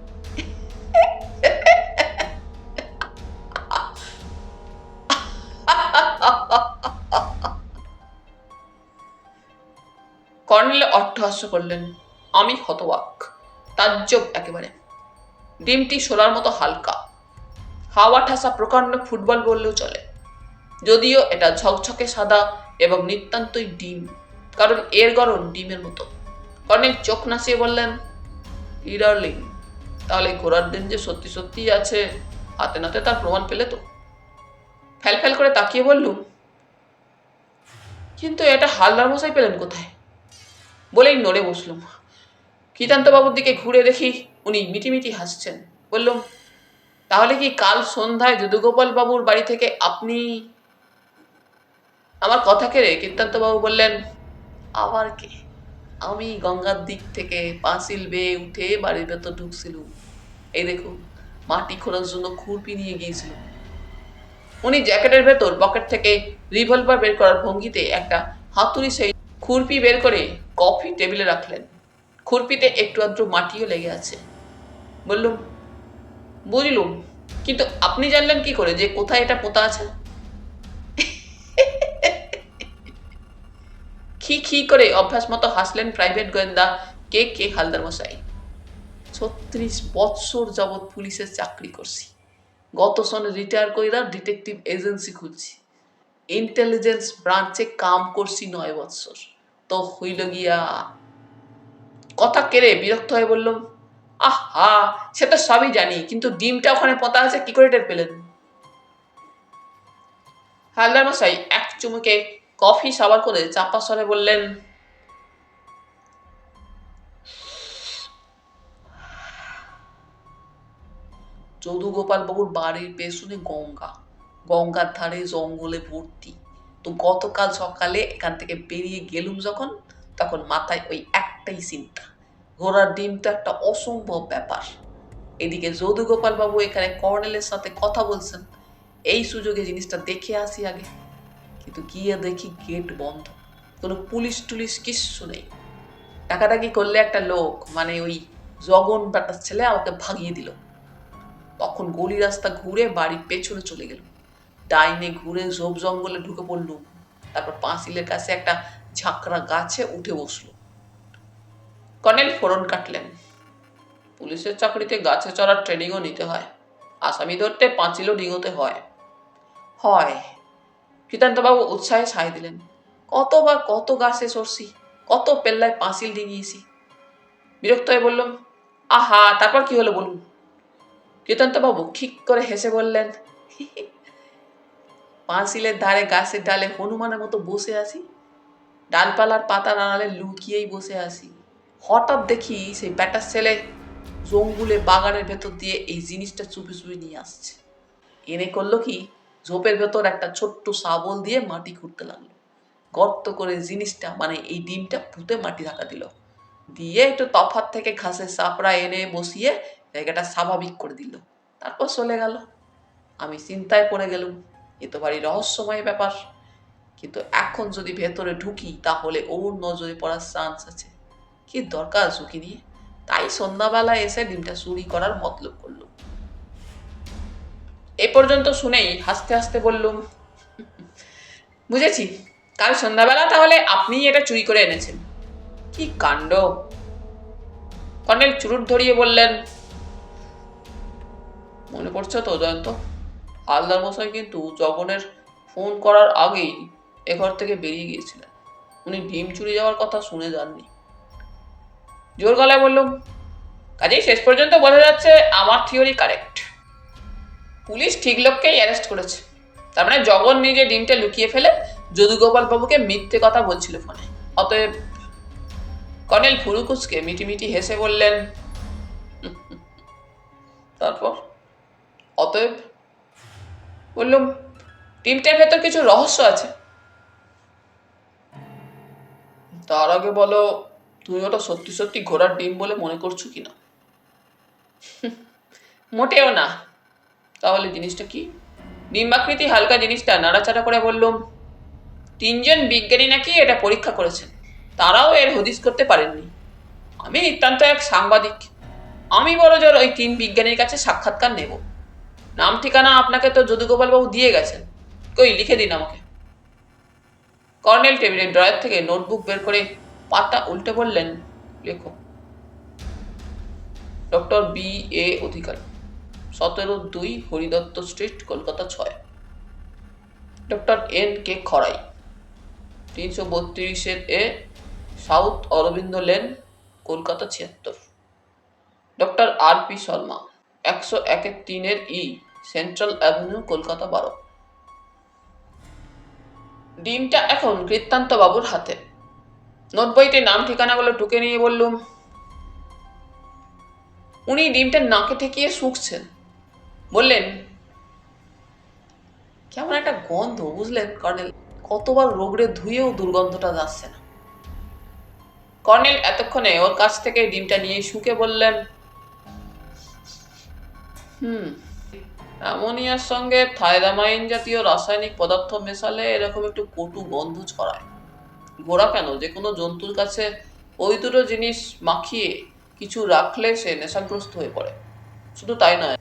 কর্নেল অট্টহাস্য করলেন। আমি হতবাক, তাজ্জব একেবারে। ডিমটি শোলার মতো হালকা, হাওয়া ঠাসা প্রকাণ্ড ফুটবল বললেও চলে, যদিও এটা ঝকঝকে সাদা এবং নিতান্তই ডিম, কারণ এর গড়ন ডিমের মতো। কর্নেল চোখ নাচিয়ে বললেন, কি ডার্লিং, তাহলে ঘোড়ার ডিম যে সত্যি সত্যি আছে, হাতে নাতে তার প্রমাণ পেলে তো? ফ্যাল ফ্যাল করে তাকিয়ে বললুম, কিন্তু এটা হালদার মশাই পেলেন কোথায়? বলেই নড়ে বসলুম। কৃতান্তবাবুর দিকে ঘুরে দেখি উনি মিটিমিটি হাসছেন। বললুম, তাহলে কি কাল সন্ধ্যায় যদুগোপাল বাবুর বাড়ি থেকে আপনি? আমার কথা কেড়ে কীর্তান্তবাবু বললেন, আবার কে? আমি গঙ্গার দিক থেকে পাঁচিল বেয়ে উঠে বাড়ির ভেতর ঢুকছিলুম। এই দেখুন, মাটি খোঁড়ার জন্য খুরপি নিয়ে গিয়েছিল। উনি জ্যাকেটের ভেতর পকেট থেকে রিভলভার বের করার ভঙ্গিতে একটা হাতুড়ি সেই খুরপি বের করে কফি টেবিলে রাখলেন। খুরপিতে একটু আধটু মাটিও লেগে আছে। বললুম, বুঝলুম, কিন্তু আপনি জানলেন কি করে যে কোথায় এটা পোতা আছে? খি খি করে অভ্যাস মতো হাসলেন প্রাইভেট গোয়েন্দা কে কে হালদার মশাই। ৩৬ বৎসর যাবৎ পুলিশের চাকরি করছি। গত সনে রিটায়ার কইরা ডিটেকটিভ এজেন্সি খুলছি। ইন্টেলিজেন্স ব্রাঞ্চে কাম করছি ৯ বৎসর। তো হইল গিয়া। কথা কেড়ে বিরক্ত হয়ে বললাম, আহা, সে তো সবই জানি, কিন্তু ডিমটা ওখানে পোতা আছে কি করে টের পেলেন? হালদার মশাই এক চুমুকে কফি সাবার করে চাপা স্বরে বললেন, যদুগোপাল বাবুর বাড়ির পেছনে গঙ্গা, গঙ্গার ধারে জঙ্গলে ভর্তি। তো গতকাল সকালে এখান থেকে বেরিয়ে গেলুম যখন, তখন মাথায় ওই একটাই চিন্তা, ঘোড়ার ডিমটা একটা অসম্ভব ব্যাপার। এদিকে যদুগোপাল বাবু এখানে কর্নেলের সাথে কথা বলছেন, এই সুযোগে জিনিসটা দেখে আসি আগে। কিন্তু গিয়ে দেখি গেট বন্ধ, কোনো পুলিশ টুলিশ কিচ্ছু নেই। ডাকাডাকি করলে একটা লোক, মানে ওই জগন ব্যাটার ছেলে, আমাকে ভাগিয়ে দিল। তখন গলি রাস্তা ঘুরে বাড়ির পেছনে চলে গেল, ডাইনে ঘুরে ঝোপ জঙ্গলে ঢুকে পড়লুম। তারপর পাঁচিলের কাছে একটা ঝাঁকড়া গাছে উঠে বসলো। কর্নেল ফোড়ন কাটলেন, পুলিশের চাকরিতে গাছে চড়ার ট্রেনিংও নিতে হয়, আসামি ধরতে পাঁচিলও ডিঙোতে হয়। হয়, কৃতান্তবাবু উৎসাহে ছাই দিলেন। কতবার কত গাছে চড়ছি, কত পেল্লায় পাঁচিল ডিঙিয়েছি। বিরক্ত হয়ে বললাম, আহা, তারপর কি হলো বলুন? কৃতান্তবাবু ঠিক করে হেসে বললেন, পাঁচিলের ধারে গাছের ডালে হনুমানের মতো বসে আছি, ডালপালার পাতা নাড়ালে লুকিয়েই বসে আছি। হঠাৎ দেখি সেই ব্যাটার ছেলে জঙ্গুলে বাগানের ভেতর দিয়ে এই জিনিসটা চুপি চুপি নিয়ে আসছে। এনে করলো কি, ঝোপের ভেতর একটা ছোট্ট শাবল দিয়ে মাটি খুঁড়তে লাগলো। গর্ত করে জিনিসটা, মানে এই ডিমটা, পুঁতে মাটি ঢাকা দিল। দিয়ে একটু তফাৎ থেকে ঘাসের চাপড়া এনে বসিয়ে জায়গাটা স্বাভাবিক করে দিল। তারপর চলে গেল। আমি চিন্তায় পড়ে গেলুম, এ তো ভারী রহস্যময় ব্যাপার। কিন্তু এখন যদি ভেতরে ঢুকি তাহলে ওর নজরে পড়ার চান্স আছে। কি দরকার ঝুঁকি নিয়ে? তাই সন্ধ্যাবেলায় এসে ডিমটা চুরি করার মতলব করল। এ পর্যন্ত শুনেই হাসতে হাসতে বললুম, বুঝেছি, কাল সন্ধ্যাবেলা তাহলে আপনিই এটা চুরি করে এনেছেন। কি কাণ্ড! কর্নেল চুরুট ধরিয়ে বললেন, মনে পড়ছে তো জয়ন্ত, হালদার মশাই কিন্তু জগনের ফোন করার আগেই এ ঘর থেকে বেরিয়ে গিয়েছিলেন। উনি ডিম চুরি যাওয়ার কথা শুনে যাননি। জোর গলায় বললুম, কাজেই শেষ পর্যন্ত বোঝা যাচ্ছে আমার থিওরি কারেক্ট। পুলিশ ঠিক লোককেই অ্যারেস্ট করেছে। তার মানে জগন নিজে ডিমটা লুকিয়ে ফেলে যদুগোপাল বাবুকে মিথ্যে কথা বলছিল ফোনে। অতএব, কর্নেল ফুরুকুচকে মিটিমিটি হেসে বললেন, তারপর? অতএব বললুম, ডিমটার ভেতর কিছু রহস্য আছে। তার আগে বলো, তুমি ওটা সত্যি সত্যি ঘোড়ার ডিম বলে মনে করছো কিনা? মোটেও না। তাহলে জিনিসটা কি? ডিম্বাকৃতি হালকা জিনিসটা নাড়াচাড়া করে বললুম, তিনজন বিজ্ঞানী নাকি এটা পরীক্ষা করেছেন, তারাও এর হদিস করতে পারেননি। আমি নিতান্ত এক সাংবাদিক, আমি বড়জোর ওই তিন বিজ্ঞানীর কাছে সাক্ষাৎকার নেব। নাম ঠিকানা আপনাকে তো যদুগোপালবাবু দিয়ে গেছেন, কই লিখে দিন আমাকে। কর্নেল টেবিলের ড্রয়ার থেকে নোটবুক বের করে পাতা উল্টে বললেন, লেখো। Doctor B A Adhikari, 17-2 Haridatta street, Kolkata 6। Doctor N K Kharai, 332 south Aurobindo lane, Kolkata 76। Doctor R P Sharma, 101-3 central avenue, Kolkata 12। ডিমটা এখন কৃত্তান্ত বাবুর হাতে। নোটবইতে নাম ঠিকানাগুলো টুকে নিয়ে বললুম, উনি ডিমটা নাকে ঠেকিয়ে শুকছেন। বললেন, কেমন একটা গন্ধ বুঝলেন কর্নেল, কতবার রোগড়ে ধুয়েও দুর্গন্ধটা যাচ্ছে না। কর্নেল এতক্ষণে ওর কাছ থেকে ডিমটা নিয়ে শুকে বললেন, অ্যামোনিয়ার সঙ্গে থাইরামাইন জাতীয় রাসায়নিক পদার্থ মেশালে এরকম একটু কটু গন্ধ ছড়ায়। গোড়া কেন, যে কোনো জন্তুর কাছে ওই দুটো জিনিস মাখিয়ে কিছু রাখলে সে নেশাগ্রস্ত হয়ে পড়ে। শুধু তাই নয়,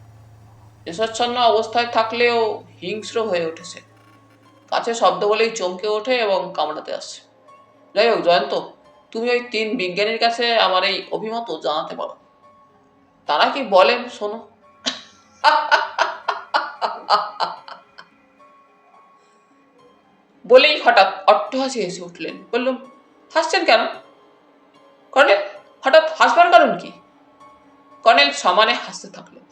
নেশাচ্ছন্ন অবস্থায় থাকলেও হিংস্র হয়ে উঠেছে, কাছে শব্দ বলেই চমকে ওঠে এবং কামড়াতে আসে। যাই হোক জয়ন্ত, তুমি ওই তিন বিজ্ঞানীর কাছে আমার এই অভিমত জানাতে পারো। তারা কি বলেন শোনো। বলেই হঠাৎ অট্টহাসি হেসে উঠলেন। বললুম, হাসছেন কেন কর্নেল? হঠাৎ হাসবার কারণ কি? কর্নেল সমানে হাসতে থাকলেন।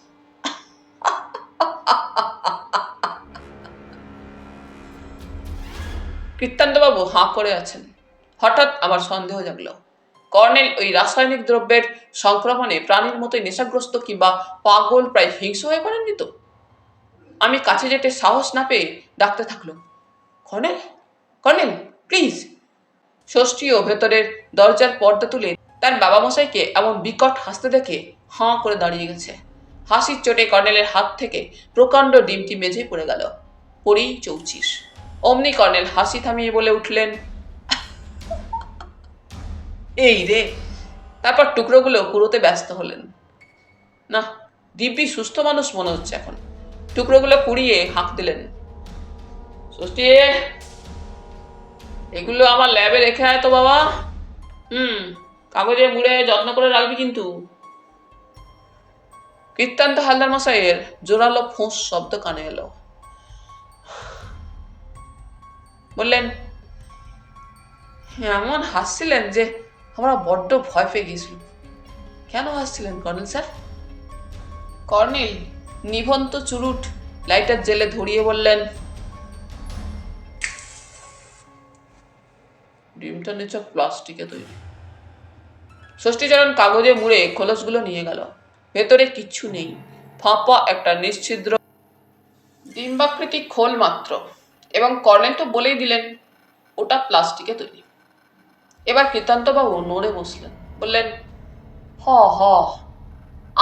কৃত্তান্তবাবু হাঁ করে আছেন। হঠাৎ আমার সন্দেহ জাগল, কর্নেল ওই রাসায়নিক দ্রব্যের সংক্রমণে প্রাণীর মতোই নেশাগ্রস্ত কিংবা পাগল, প্রায় হিংস্র হয়ে পড়েননি তো? আমি কাছে যেতে সাহস না পেয়ে ডাকতে থাকলাম, কর্নেল কর্নেল প্লিজ। ষষ্ঠীও ভেতরের দরজার পর্দা তুলে তার বাবা মশাইকে এমন বিকট হাসতে দেখে হাঁ করে দাঁড়িয়ে গেছে। হাসির চোটে কর্নেলের হাত থেকে প্রকাণ্ড ডিমটি মেঝে পড়ে গেল। পড়েই চৌচিস। অমনি কর্নেল হাসি থামিয়ে বলে উঠলেন, এই রে। তারপর টুকরোগুলো কুড়োতে ব্যস্ত হলেন। না, দিব্যি সুস্থ মানুষ মনে হচ্ছে এখন। টুকরোগুলো কুড়িয়ে হাঁক দিলেন, ষষ্ঠী, এগুলো আমার ল্যাবে রেখে আয় তো বাবা। কাগজে মুড়ে যত্ন করে রাখবি কিন্তু। কৃত্তান্ত হালদার মশাইয়ের জোরালো ফোঁস শব্দ কানে এলো। বললেন, এমন হাসছিলেন যে আমরা বড্ড ভয় পেয়ে গেছিল। কেন হাসছিলেন কর্নেল স্যার? কর্নেল নিভন্ত চুরুট লাইটার জেলে ধরিয়ে বললেন, ডিমটা নিচে প্লাস্টিকে তৈরি। ষষ্ঠীচরণ কাগজে মুড়ে খোলসগুলো নিয়ে গেল। ভেতরে কিচ্ছু নেই, ফাঁপা একটা নিশ্ছিদ্র ডিম্বাকৃতি খোল মাত্র। এবং কর্নেল তো বলেই দিলেন ওটা প্লাস্টিকে তৈরি। এবার কৃতান্তবাবু নড়ে বসলেন। বললেন, হ হ,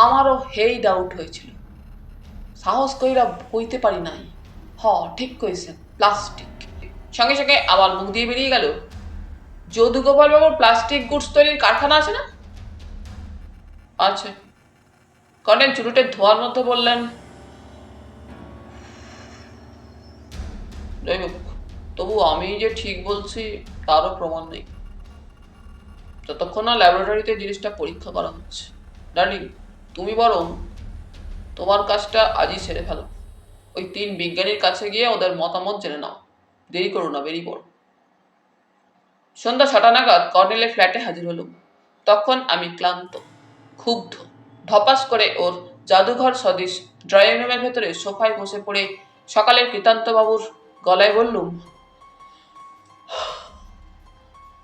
আমারও হেই ডাউট হয়েছিল, সাহস কইরা কইতে পারি নাই। হ, ঠিক কইছেন, প্লাস্টিক। সঙ্গে সঙ্গে আবার মুখ দিয়ে বেরিয়ে গেল, যদুগোপালবাবুর প্লাস্টিক গুডস তৈরির কারখানা আছে না? আছে। কর্নেল চুরুটের ধোয়ার মধ্যে বললেন, যাই হোক, তবু আমি যে ঠিক বলছি তারও প্রমাণ নেই, যতক্ষণ না ল্যাবরেটরিতে জিনিসটা পরীক্ষা করা হচ্ছে। ডার্লিং, তুমি বরং তোমার কাজটা আজই সেরে ফেলো। ওই তিন বিজ্ঞানীর কাছে গিয়ে ওদের মতামত জেনে নাও। দেরি করো না, বেরিয়ে পড়ো। সন্ধ্যা 6টা নাগাদ কর্নেলের ফ্ল্যাটে হাজির হলুম। তখন আমি ক্লান্ত, ক্ষুব্ধ। ধপাস করে ওর জাদুঘর সদৃশ ড্রয়িং রুমের ভেতরে সোফায় বসে পড়ে সকালের কৃতান্তবাবুর গলায় বললুম,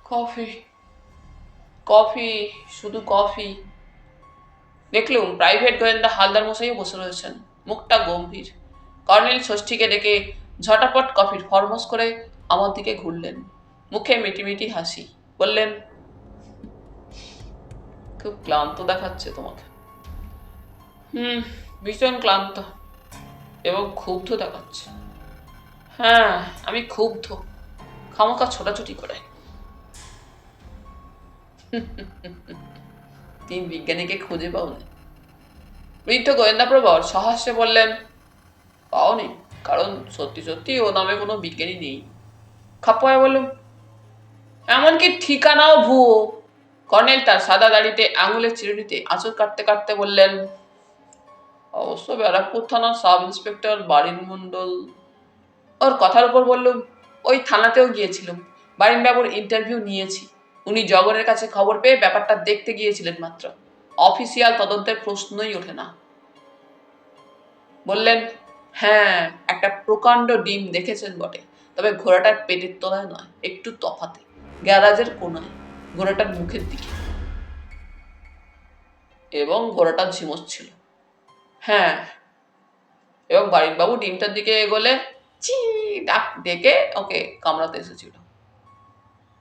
কফি কফি, শুধু কফি। দেখলুম প্রাইভেট গোয়েন্দা হালদার মশাইও বসে রয়েছেন, মুখটা গম্ভীর। কর্নেল ষষ্ঠীকে ডেকে ঝটাপট কফির ফরমাশ করে আমার দিকে ঘুরলেন, মুখে মিটিমিটি হাসি। বললেন, খুব ক্লান্ত দেখাচ্ছে তোমাকে। ভীষণ ক্লান্ত এবং ক্ষুব্ধ দেখাচ্ছে। হ্যাঁ, আমি ক্ষুব্ধ, খামোকা ছোটাছুটি করে। তিন বিজ্ঞানীকে খুঁজে পাওনি? বৃদ্ধ গোয়েন্দা প্রবর সহাস্যে বললেন, পাওনি, কারণ সত্যি সত্যি ও নামে কোনো বিজ্ঞানী নেই। খাপ্পয়া বলল, এমনকি ঠিকানাও ভুয়ো। কর্নেল তার সাদা দাড়িতে আঙুলের চিরুনিতে আঁচড় কাটতে কাটতে বললেন, অবশ্য ব্যারাকপুর থানার সাব ইন্সপেক্টর বারিন মণ্ডল। ওর কথার উপর বললুম, ওই থানাতেও গিয়েছিলাম, বারিনবাবুর ইন্টারভিউ নিয়েছি। উনি জগনের কাছে খবর পেয়ে ব্যাপারটা দেখতে গিয়েছিলেন মাত্র। অফিসিয়াল তদন্তের প্রশ্নই ওঠে না। বললেন, হ্যাঁ, একটা প্রকাণ্ড ডিম দেখেছেন বটে, তবে ঘোড়াটার পেটের তলায় নয়, একটু তফাতে, গ্যারাজের কোনায়, ঘোড়াটার মুখের দিকে। এবং ঘোড়াটা ঝিমোচ্ছিল। হ্যাঁ, এবং বারিনবাবু ডিমটার দিকে এগোলে চি ডাক ডেকে ওকে কামড়াতে এসেছিল।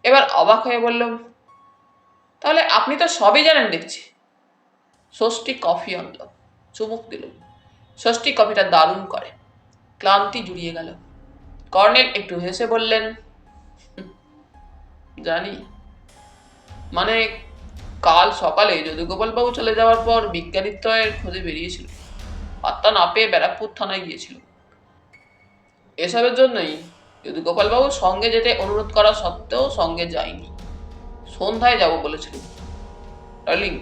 এবার অবাক হয়ে বললাম, তাহলে আপনি তো সবই জানেন দেখছি। ষষ্ঠী কফি আনল, চুমুক দিল। ষষ্ঠী কফিটা দারুণ করে। ক্লান্তি জুড়িয়ে গেল। কর্নেল একটু হেসে বললেন, জানি, মানে কাল সকালে যদুগোপালবাবু চলে যাওয়ার পর বিজ্ঞানীত্বের খোঁজে বেরিয়েছিল। পাত্তা না পেয়ে ব্যারাকপুর থানায় গিয়েছিল। এসবের জন্যই যদুগোপালবাবুর সঙ্গে যেতে অনুরোধ করা সত্ত্বেও সঙ্গে যায়নি। সন্ধ্যায় যাব বলেছিল। ডার্লিং,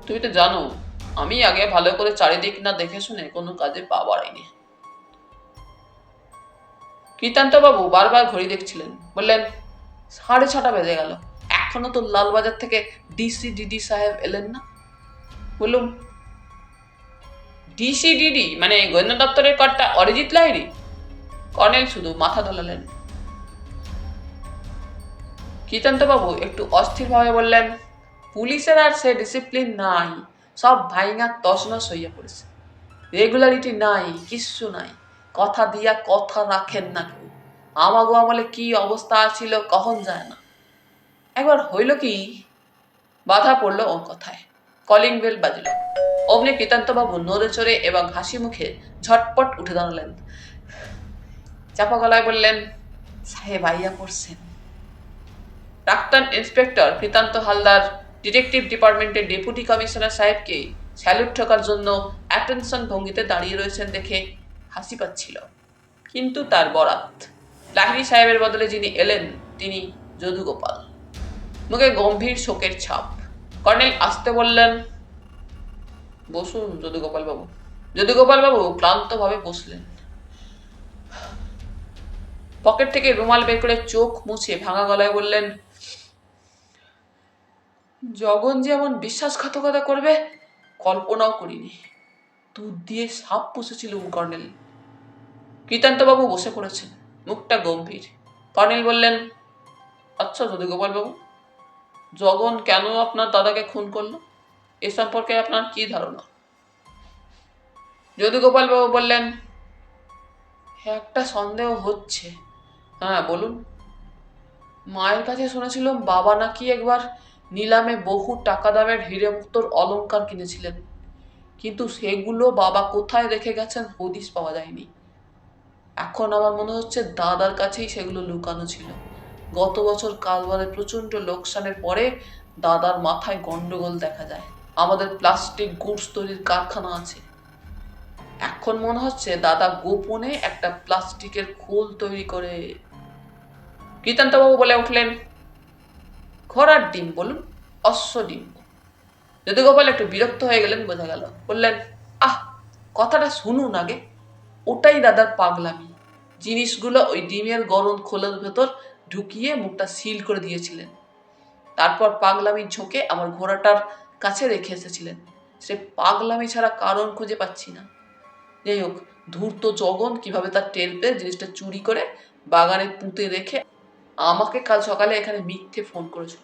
তুমি তো জানো আমি আগে ভালো করে চারিদিক না দেখে শুনে কোনো কাজে পা বাড়াইনি। কৃতান্তবাবু বারবার ঘড়ি দেখছিলেন। বললেন, 6:30 বেজে গেল, এখনো তো লালবাজার থেকে ডিসি সাহেব এলেন না। বললুম, ডিসি মানে গোয়েন্দা দপ্তরের কর্তা অরিজিৎ লাহিড়ী? কর্নেল শুধু মাথা দোলালেন। কৃতান্তবাবু একটু অস্থিরভাবে বললেন, পুলিশের আর সে ডিসিপ্লিন নাই, সব ভাইঙা তছনছ হইয়া পড়েছে। রেগুলারিটি নাই, কিচ্ছু নাই, কথা দিয়া কথা রাখেন না কেউ। আমাগো আমলে কি অবস্থা ছিল কখন যায় না। একবার হইল কি, বাধা পড়ল ওর কথায়। কলিং বেল বাজল। অমনি কৃতান্তবাবু নড়ে চড়ে এবং হাসি মুখে ঝটপট উঠে দাঁড়ালেন। চাপা গলায় বললেন, সাহেব আইয়া পড়ছেন। প্রাক্তন ইন্সপেক্টর কৃতান্ত হালদার ডিটেকটিভ ডিপার্টমেন্টের ডেপুটি কমিশনার সাহেবকে স্যালুট ঠোকার জন্য অ্যাটেনশন ভঙ্গিতে দাঁড়িয়ে রয়েছেন দেখে হাসি পাচ্ছিল। কিন্তু তার বরাত, লাহিড়ী সাহেবের বদলে যিনি এলেন তিনি যদুগোপাল। মুখে গম্ভীর শোকের ছাপ। কর্নেল আসতে বললেন, বসুন যদুগোপালবাবু। যদুগোপালবাবু ক্লান্তভাবে বসলেন। পকেট থেকে রুমাল বের করে চোখ মুছে ভাঙা গলায় বললেন, জগন যে এমন বিশ্বাসঘাতকতা করবে কল্পনাও করিনি। দুধ দিয়ে সাপ পুষেছিল কর্নেল। কৃতান্তবাবু বসে পড়েছেন, মুখটা গম্ভীর। কর্নেল বললেন, আচ্ছা যদুগোপালবাবু, জগন কেন আপনার দাদাকে খুন করলো এ সম্পর্কে আপনার কি ধারণা? যদুগোপালবাবু বললেন, একটা সন্দেহ হচ্ছে। হ্যাঁ বলুন। মায়ের কাছে শুনেছিলাম বাবা নাকি একবার নিলামে বহু টাকা দামের হিরে মুক্তোর অলংকার কিনেছিলেন, কিন্তু সেগুলো বাবা কোথায় রেখে গেছেন হদিস পাওয়া যায়নি। এখন আমার মনে হচ্ছে দাদার কাছেই সেগুলো লুকানো ছিল। গত বছর কালবারে প্রচন্ড লোকসানের পরে দাদার মাথায় গন্ডগোল দেখা যায়। আমাদের প্লাস্টিক গুডস তৈরির কারখানা আছে। এখন মনে হচ্ছে দাদা গোপনে একটা প্লাস্টিকের খোল তৈরি করে। কৃতান্তবাবু বলে উঠলেন, ঘোড়ার ডিম বলুন, অশ্ব ডিম। যদুগোপাল একটু বিরক্ত হয়ে গেলেন বোঝা গেল। বললেন, আহ, কথাটা শুনুন আগে। ওটাই দাদার পাগলামি। জিনিসগুলো ওই ডিমের গরম খোলের ভেতর ঢুকিয়ে মুখটা সিল করে দিয়েছিলেন। তারপর পাগলামির ঝোঁকে আমার ঘোড়াটার কাছে রেখে এসেছিলেন। সে পাগলামি ছাড়া কারণ খুঁজে পাচ্ছি না। যাই হোক, ধূর্ত জগন কিভাবে তার টের পেয়ে জিনিসটা চুরি করে বাগানে পুঁতে রেখে আমাকে কাল সকালে এখানে মিথ্যে ফোন করেছিল।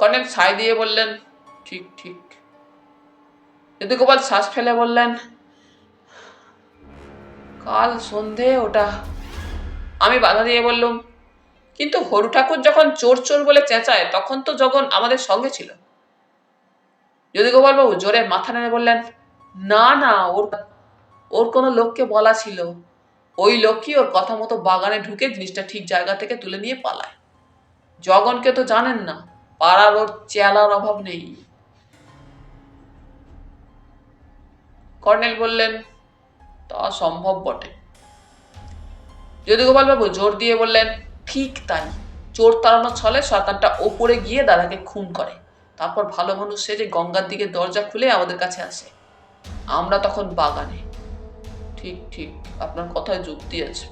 কর্নেল সায় দিয়ে বললেন, ঠিক ঠিক। যদুগোপাল শ্বাস ফেলে বললেন, কাল সন্ধে ওটা। আমি বাধা দিয়ে বললুম, কিন্তু হরু ঠাকুর যখন চোর চোর বলে চেঁচায় তখন তো জগন আমাদের সঙ্গে ছিল। যদুগোপালবাবু জোরে মাথা নেড়ে বললেন, না না, ওর ওর কোনো লোককে বলা ছিল। ওই লোকই ওর কথা মতো বাগানে ঢুকে জিনিসটা ঠিক জায়গা থেকে তুলে নিয়ে পালায়। জগনকে তো জানেন না, পাড়ার ওর চেলার অভাব নেই। কর্নেল বললেন, তা সম্ভব বটে। যদুগোপালবাবু জোর দিয়ে বললেন, ঠিক তাই। চোর তাড়ানোর ছলে শয়তানটা ওপরে গিয়ে দাদাকে খুন করে, তারপর ভালো মানুষ সেজে গঙ্গার দিকে দরজা খুলে আমাদের কাছে আসে। আমরা তখন বাগানে। ঠিক ঠিক, আপনার কথায় যুক্তি আছে।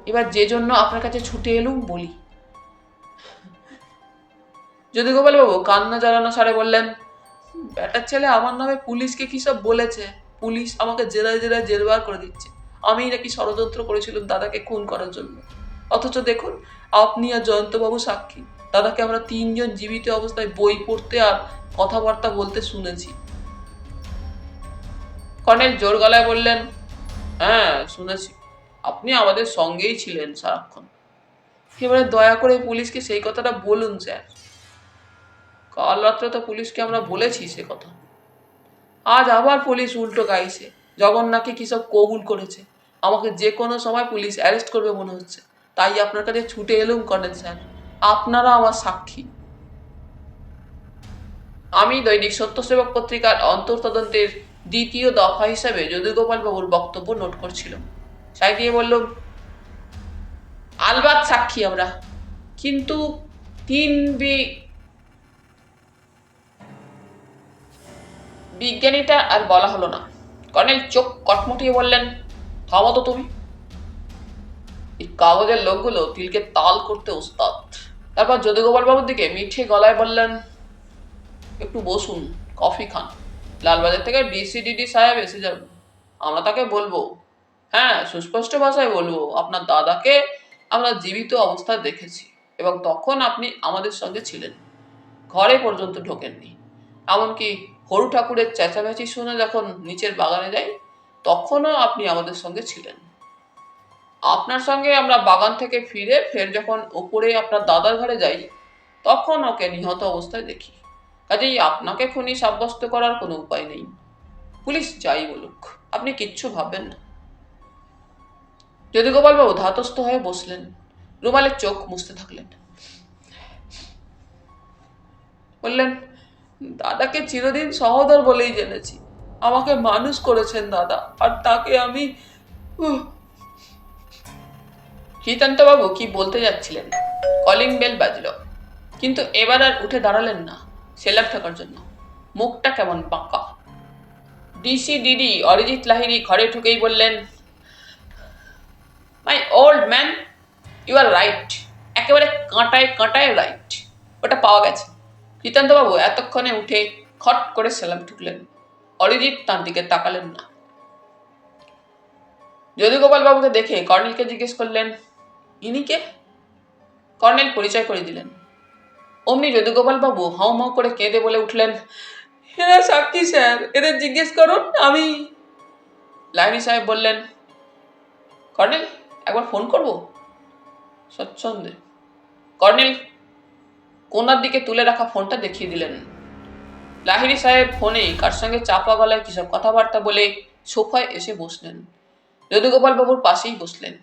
এবার যে জন্য আপনার কাছে ছুটে এলুম বলি। যদুগোপালবাবু কান্না জড়ানো সারে বললেন, ব্যাটার ছেলে আমার নামে পুলিশকে কি সব বলেছে। পুলিশ আমাকে জেলায় জেলায় জেলবার করে দিচ্ছে। আমিই নাকি ষড়যন্ত্র করেছিলাম দাদাকে খুন করার জন্য। অথচ দেখুন, আপনি আর জয়ন্তবাবু সাক্ষী। দাদাকে আমরা তিনজন জীবিত অবস্থায় বই পড়তে আর কথাবার্তা বলতে শুনেছি। কর্নেল জোর গলায় বললেন, হ্যাঁ শুনেছি, আপনি আমাদের সঙ্গেই ছিলেন সারাক্ষণ। এবারে দয়া করে পুলিশকে সেই কথাটা বলুন স্যার। কাল রাত্রে তো পুলিশকে আমরা বলেছি সে কথা। আজ আবার পুলিশ উল্টো গাইছে, জগন নাকি কিসব কবুল করেছে। আমাকে যে কোনো সময় পুলিশ অ্যারেস্ট করবে মনে হচ্ছে। তাই আপনার কাছে ছুটে এলুম কর্নেল স্যার, আপনারা আমার সাক্ষী। আমি দৈনিক সত্যসেবক পত্রিকার অন্তর্তদন্তের দ্বিতীয় দফা হিসাবে যদুগোপাল বাবুর বক্তব্য নোট করছিলাম। সাই দিয়ে বললাম, আলবাত সাক্ষী আমরা, কিন্তু বিজ্ঞানীটা আর বলা হলো না। কর্নেল চোখ কটমটিয়ে বললেন, থামো তো তুমি। এই কাগজের লোকগুলো তিলকে তাল করতে ওস্তাদ। তারপর যদুগোপাল বাবুর দিকে মিঠে গলায় বললেন, একটু বসুন, কফি খান। লালবাজার থেকে ডিসিডিডি সাহেব এসে যাবেন, আমরা তাকে বলবো, হ্যাঁ সুস্পষ্ট ভাষায় বলবো, আপনার দাদাকে আমরা জীবিত অবস্থায় দেখেছি এবং তখন আপনি আমাদের সঙ্গে ছিলেন, ঘরে পর্যন্ত ঢোকেননি। এমনকি হরু ঠাকুরের চেঁচামেচি শুনে যখন নিচের বাগানে যাই তখনও আপনি আমাদের সঙ্গে ছিলেন। আপনার সঙ্গে আমরা বাগান থেকে ফের যখন ওপরে আপনার দাদার ঘরে যাই তখন ওকে নিহত অবস্থায় দেখি। কাজেই আপনাকে খুনি সাব্যস্ত করার কোনো উপায় নেই। পুলিশ যাই বলুক, আপনি কিচ্ছু ভাববেন না। যদুগোপালবাবু ধাতস্থ হয়ে বসলেন, রুমালের চোখ মুছতে থাকলেন। বললেন, দাদাকে চিরদিন সহোদর বলেই জেনেছি। আমাকে মানুষ করেছেন দাদা, আর তাকে আমি। বাবু কি বলতে যাচ্ছিলেন, কলিং বেল বাজল, কিন্তু এবার আর উঠে দাঁড়ালেন না সেলাম ঠাকার জন্য। মুখটা কেমন বাঁকা। ডিসিডিডি অরিজিৎ লাহিড়ী ঘরে ঢুকেই বললেন, my old man, you are right, একেবারে কাঁটায় কাঁটায় রাইট, ওটা পাওয়া গেছে। বাবু এতক্ষণে উঠে খট করে সেলাম ঠুকলেন। অরিজিৎ তার দিকে তাকালেন না। যদুগোপাল বাবুকে দেখে কর্নেলকে জিজ্ঞেস করলেন, ইনি কে? কর্নেল পরিচয় করে দিলেন। অমনি যদুগোপাল বাবু হাউ মাউ করে কেঁদে বলে উঠলেন, এরা সাক্ষী স্যার, এদের জিজ্ঞেস করুন। আমি। লাহিড়ী সাহেব বললেন, কর্নেল একবার ফোন করব? স্বচ্ছন্দে। কর্নেল কোনার দিকে তুলে রাখা ফোনটা দেখিয়ে দিলেন। লাহিড়ী সাহেব ফোনে কার সঙ্গে চাপা গলায় কিসব কথাবার্তা বলে সোফায় এসে বসলেন। যদুগোপাল বাবুর পাশেই বসলেন।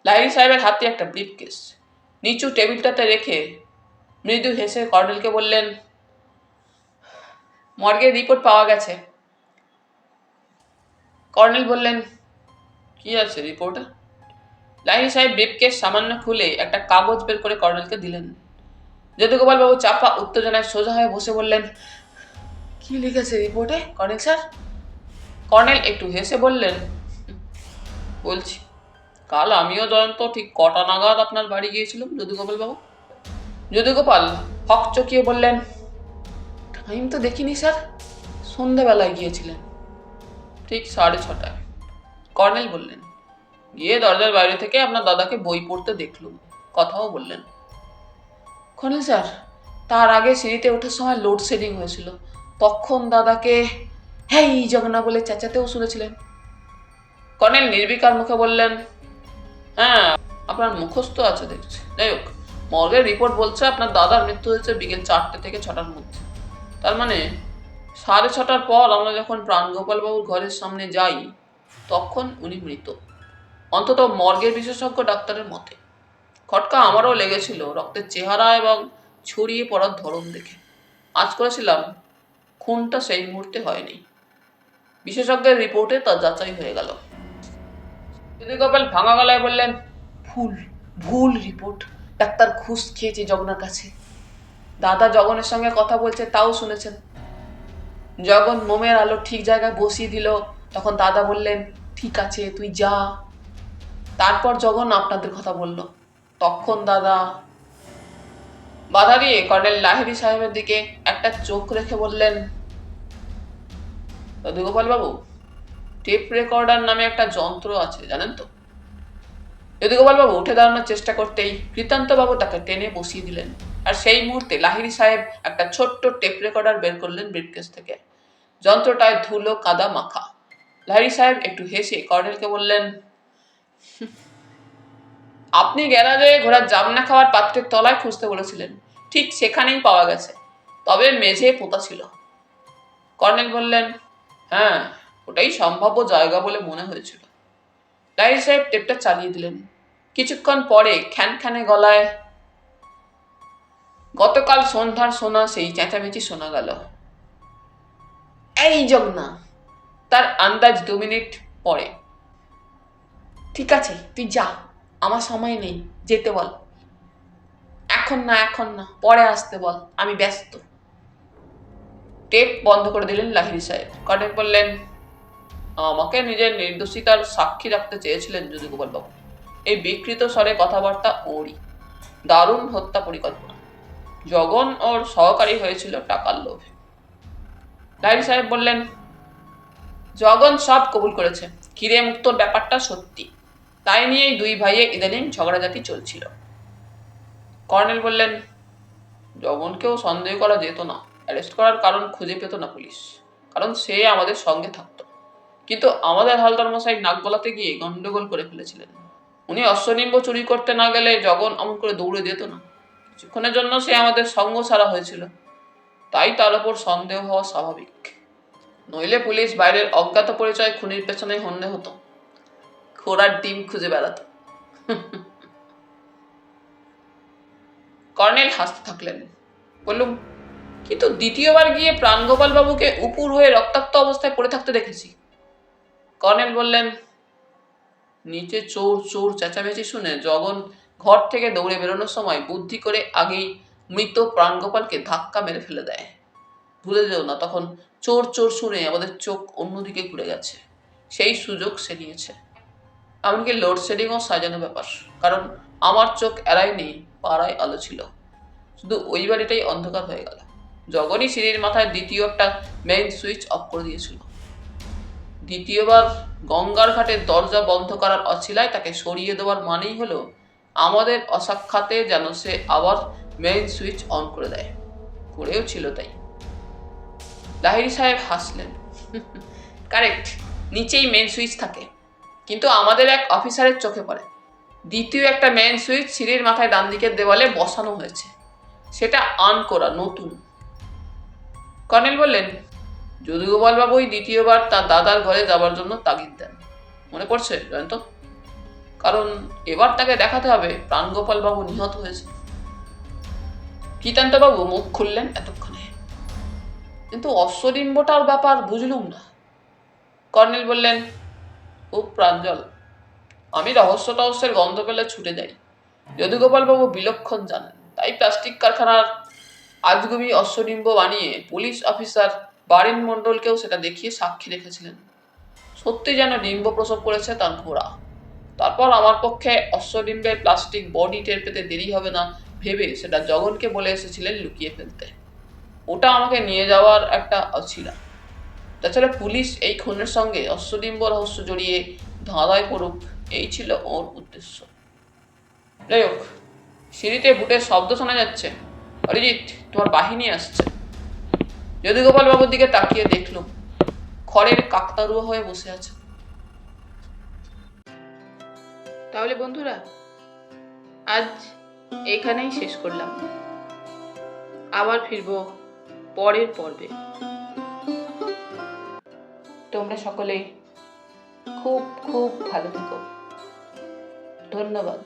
লাহিড়ী সাহেবের হাতে একটা ব্রিফকেস নিচু টেবিলটাতে রেখে মৃদু হেসে কর্নেলকে বললেন, মর্গের রিপোর্ট পাওয়া গেছে। কর্নেল বললেন, কি আছে রিপোর্টে? লাহিড়ী সাহেব ব্রিফকেস সামান্য খুলে একটা কাগজ বের করে কর্নেলকে দিলেন। যদুগোপাল বাবু চাপা উত্তেজনায় সোজা হয়ে বসে বললেন, কি লিখেছে রিপোর্টে কর্নেল স্যার? কর্নেল একটু হেসে বললেন, বলছি, কাল আমিও জয়ন্ত ঠিক কটা নাগাদ আপনার বাড়ি গিয়েছিলাম যদুগোপাল বাবু? যদুগোপাল হক চকিয়ে বললেন, টাইম তো দেখিনি স্যার, সন্ধ্যাবেলায় গিয়েছিলেন, ঠিক 6:30টায়। কর্নেল বললেন, গিয়ে দরজার বাইরে থেকে আপনার দাদাকে বই পড়তে দেখলুম, কথাও বললেন। কর্নেল স্যার, তার আগে সিঁড়িতে ওঠার সময় লোডশেডিং হয়েছিল, তখন দাদাকে হ্যাঁ জগন্না বলে চেঁচাতেও শুনেছিলেন। কর্নেল নির্বিকার মুখে বললেন, হ্যাঁ আপনার মুখস্থ আছে দেখছি। যাই হোক, মর্গের রিপোর্ট বলছে আপনার দাদার মৃত্যু হয়েছে বিকেল 4টে থেকে 6টার মধ্যে। তার মানে 6:30টার পর আমরা যখন প্রাণগোপাল বাবুর ঘরের সামনে যাই তখন উনি মৃত, অন্তত মর্গের বিশেষজ্ঞ ডাক্তারের মতে। খটকা আমারও লেগেছিল রক্তের চেহারা এবং ছড়িয়ে পড়ার ধরন দেখে। আজ করেছিলাম খুনটা সেই মুহূর্তে হয়নি। বিশেষজ্ঞের রিপোর্টে তা যাচাই হয়ে গেল। যদি কপাল ভাঙা গলায় বললেন, ভুল ভুল রিপোর্ট, ডাক্তার ঘুষ খেয়েছে জগনার কাছে। দাদা জগনের সঙ্গে কথা বলছে তাও শুনেছেন। জগন মোমের আলো ঠিক জায়গায় বসিয়ে দিল, তখন দাদা বললেন, ঠিক আছে তুই যা। তারপর জগন আপনাদের কথা বলল, তখন দাদা। বাধা দিয়ে কর্নেল লাহিড়ী সাহেবের দিকে একটা চোখ রেখে বললেন, যদুগোপাল বাবু, টেপ রেকর্ডার নামে একটা যন্ত্র আছে জানেন তো? যদুগোপাল বাবু উঠে দাঁড়ানোর চেষ্টা করতেই কৃতান্ত বাবু তাকে টেনে বসিয়ে দিলেন, আর সেই মুহূর্তে লাহিড়ী সাহেব একটা ছোট্ট টেপ রেকর্ডার বের করলেন ব্রিফকেস থেকে। যন্ত্রটায় ধুলো কাদা মাখা। লাহিড়ী সাহেব একটু হেসে কর্নেলকে বললেন, আপনি গ্যারাজে ঘোড়ার জামনা খাওয়ার পাত্রের তলায় খুঁজতে বলেছিলেন, ঠিক সেখানেই পাওয়া গেছে, তবে মেঝে পোতা ছিল। কর্নেল বললেন, হ্যাঁ, ওটাই সম্ভাব্য জায়গা বলে মনে হয়েছিল। লাহিড়ী সাহেব টেপটা চালিয়ে দিলেন। কিছুক্ষণ পরে খ্যানখ্যানে গলায় গতকাল সন্ধ্যার শোনা সেই চেঁচামেচি শোনা গেল। এই জগনা! তার আন্দাজ 2 মিনিট পরে, ঠিক আছে তুই যা, আমার সময় নেই, যেতে বল। এখন না, পরে আসতে বল, আমি ব্যস্ত। টেপ বন্ধ করে দিলেন লাহিড়ী সাহেব। কর্নেল বললেন, আমাকে নিজের নির্দোষিতার সাক্ষী রাখতে চেয়েছিলেন যদুগোপাল বাবু। এই বিকৃত স্বরে কথাবার্তা ওরই। দারুণ হত্যা পরিকল্পনা। জগন ওর সহকারী হয়েছিল টাকার লোভে। লাহিড়ী সাহেব বললেন, জগন সব কবুল করেছে, কিরে মুক্তর ব্যাপারটা সত্যি। তাই নিয়েই দুই ভাইয়ে ইদানিং ঝগড়াঝাটি চলছিল। কর্নেল বললেন, জগনকেও সন্দেহ করা যেত না, অ্যারেস্ট করার কারণ খুঁজে পেত না পুলিশ, কারণ সে আমাদের সঙ্গে থাকতো। কিন্তু আমাদের হালদার মশাই নাক গলাতে গিয়ে গন্ডগোল করে ফেলেছিলেন। উনি অশ্বনিম্ব চুরি করতে না গেলে জগন অমন করে দৌড়ে যেত না। কিছুক্ষণের জন্য সে আমাদের সঙ্গ ছাড়া হয়েছিল, তাই তার উপর সন্দেহ হওয়া স্বাভাবিক। নইলে পুলিশ বাইরের অজ্ঞাত পরিচয় খুনির পেছনে হন্যে হতো, ঘোড়ার ডিম খুঁজে বেড়াতো। কর্নেল হাসতে থাকলেন। বললুম, কিন্তু দ্বিতীয়বার গিয়ে প্রাণগোপাল বাবুকে উপুর হয়ে রক্তাক্ত অবস্থায় পড়ে থাকতে দেখেছি। কর্নেল বললেন, নিচে চোর চোর চেঁচামেচি শুনে জগন ঘর থেকে দৌড়ে বেরোনোর সময় বুদ্ধি করে আগেই মৃত প্রাণগোপালকে ধাক্কা মেরে ফেলে দেয়। ভুলে যেও না, তখন চোর চোর শুনে আমাদের চোখ অন্যদিকে ঘুরে গেছে, সেই সুযোগ সে নিয়েছে। এমনকি লোডশেডিংও সাজানো ব্যাপার, কারণ আমার চোখ এড়ায়নি, পাড়ায় আলো ছিল, শুধু ওই বাড়িটাই অন্ধকার হয়ে গেল। জগনই সিঁড়ির মাথায় দ্বিতীয় একটা মেইন সুইচ অফ করে দিয়েছিল। দ্বিতীয়বার গঙ্গার ঘাটের দরজা বন্ধ করার অছিলায় তাকে সরিয়ে দেওয়ার মানেই হলো আমাদের অসাক্ষাতে যেন সে আবার মেইন সুইচ অন করে দেয়। করেও ছিল তাই। লাহিড়ী সাহেব হাসলেন। কারেক্ট, নিচেই মেইন সুইচ থাকে, কিন্তু আমাদের এক অফিসারের চোখে পড়ে দ্বিতীয় একটা মেইন সুইচ সিঁড়ির মাথায় ডান দিকের দেওয়ালে বসানো হয়েছে, সেটা অন করা নতুন। কর্নেল বললেন, যদুগোপাল বাবুই দ্বিতীয়বার তার দাদার ঘরে যাবার জন্য তাগিদ দেন, মনে পড়ছে জয়ন্ত? কারণ এবার তাকে দেখাতে হবে প্রাণগোপাল বাবু নিহত হয়েছে। কৃতান্ত বাবু মুখ খুললেন এতক্ষণে, কিন্তু অশ্বডিম্বটার ব্যাপার বুঝলুম না। কর্নেল বললেন, খুব প্রাঞ্জল, আমি রহস্য টহস্যের গন্ধ পেলে ছুটে যাই। যদুগোপাল বাবু বিলক্ষণ জানেন, তাই প্লাস্টিক কারখানার আজগুবি অশ্বডিম্ব বানিয়ে পুলিশ অফিসার বারিন মণ্ডলকেও সেটা দেখিয়ে সাক্ষী রেখেছিলেন। সত্যি যেন ডিম্ব প্রসব করেছে তার ঘোড়া। তারপর আমার পক্ষে অশ্বডিম্বের প্লাস্টিক বডি টের পেতে দেরি হবে না ভেবে সেটা জগনকে বলে এসেছিলেন লুকিয়ে ফেলতে। ওটা আমাকে নিয়ে যাওয়ার একটা অছিলা। তাছাড়া পুলিশ এই খুনের সঙ্গে অশ্বডিম্ব রহস্য জড়িয়ে ধাঁধায় পড়ুক, এই ছিল ওর উদ্দেশ্য। যাই হোক, সিঁড়িতে বুটের শব্দ শোনা যাচ্ছে। অরিজিৎ, তোমার বাহিনী আসছে। যদুগোপাল বাবুর দিকে তাকিয়ে দেখলুম খড়ের কাকতারুয়া হয়ে বসে আছে। তাহলে বন্ধুরা, আজ এখানেই শেষ করলাম। আবার ফিরবো পরের পর্বে। তোমরা সকলে খুব খুব ভালো থেকো। ধন্যবাদ।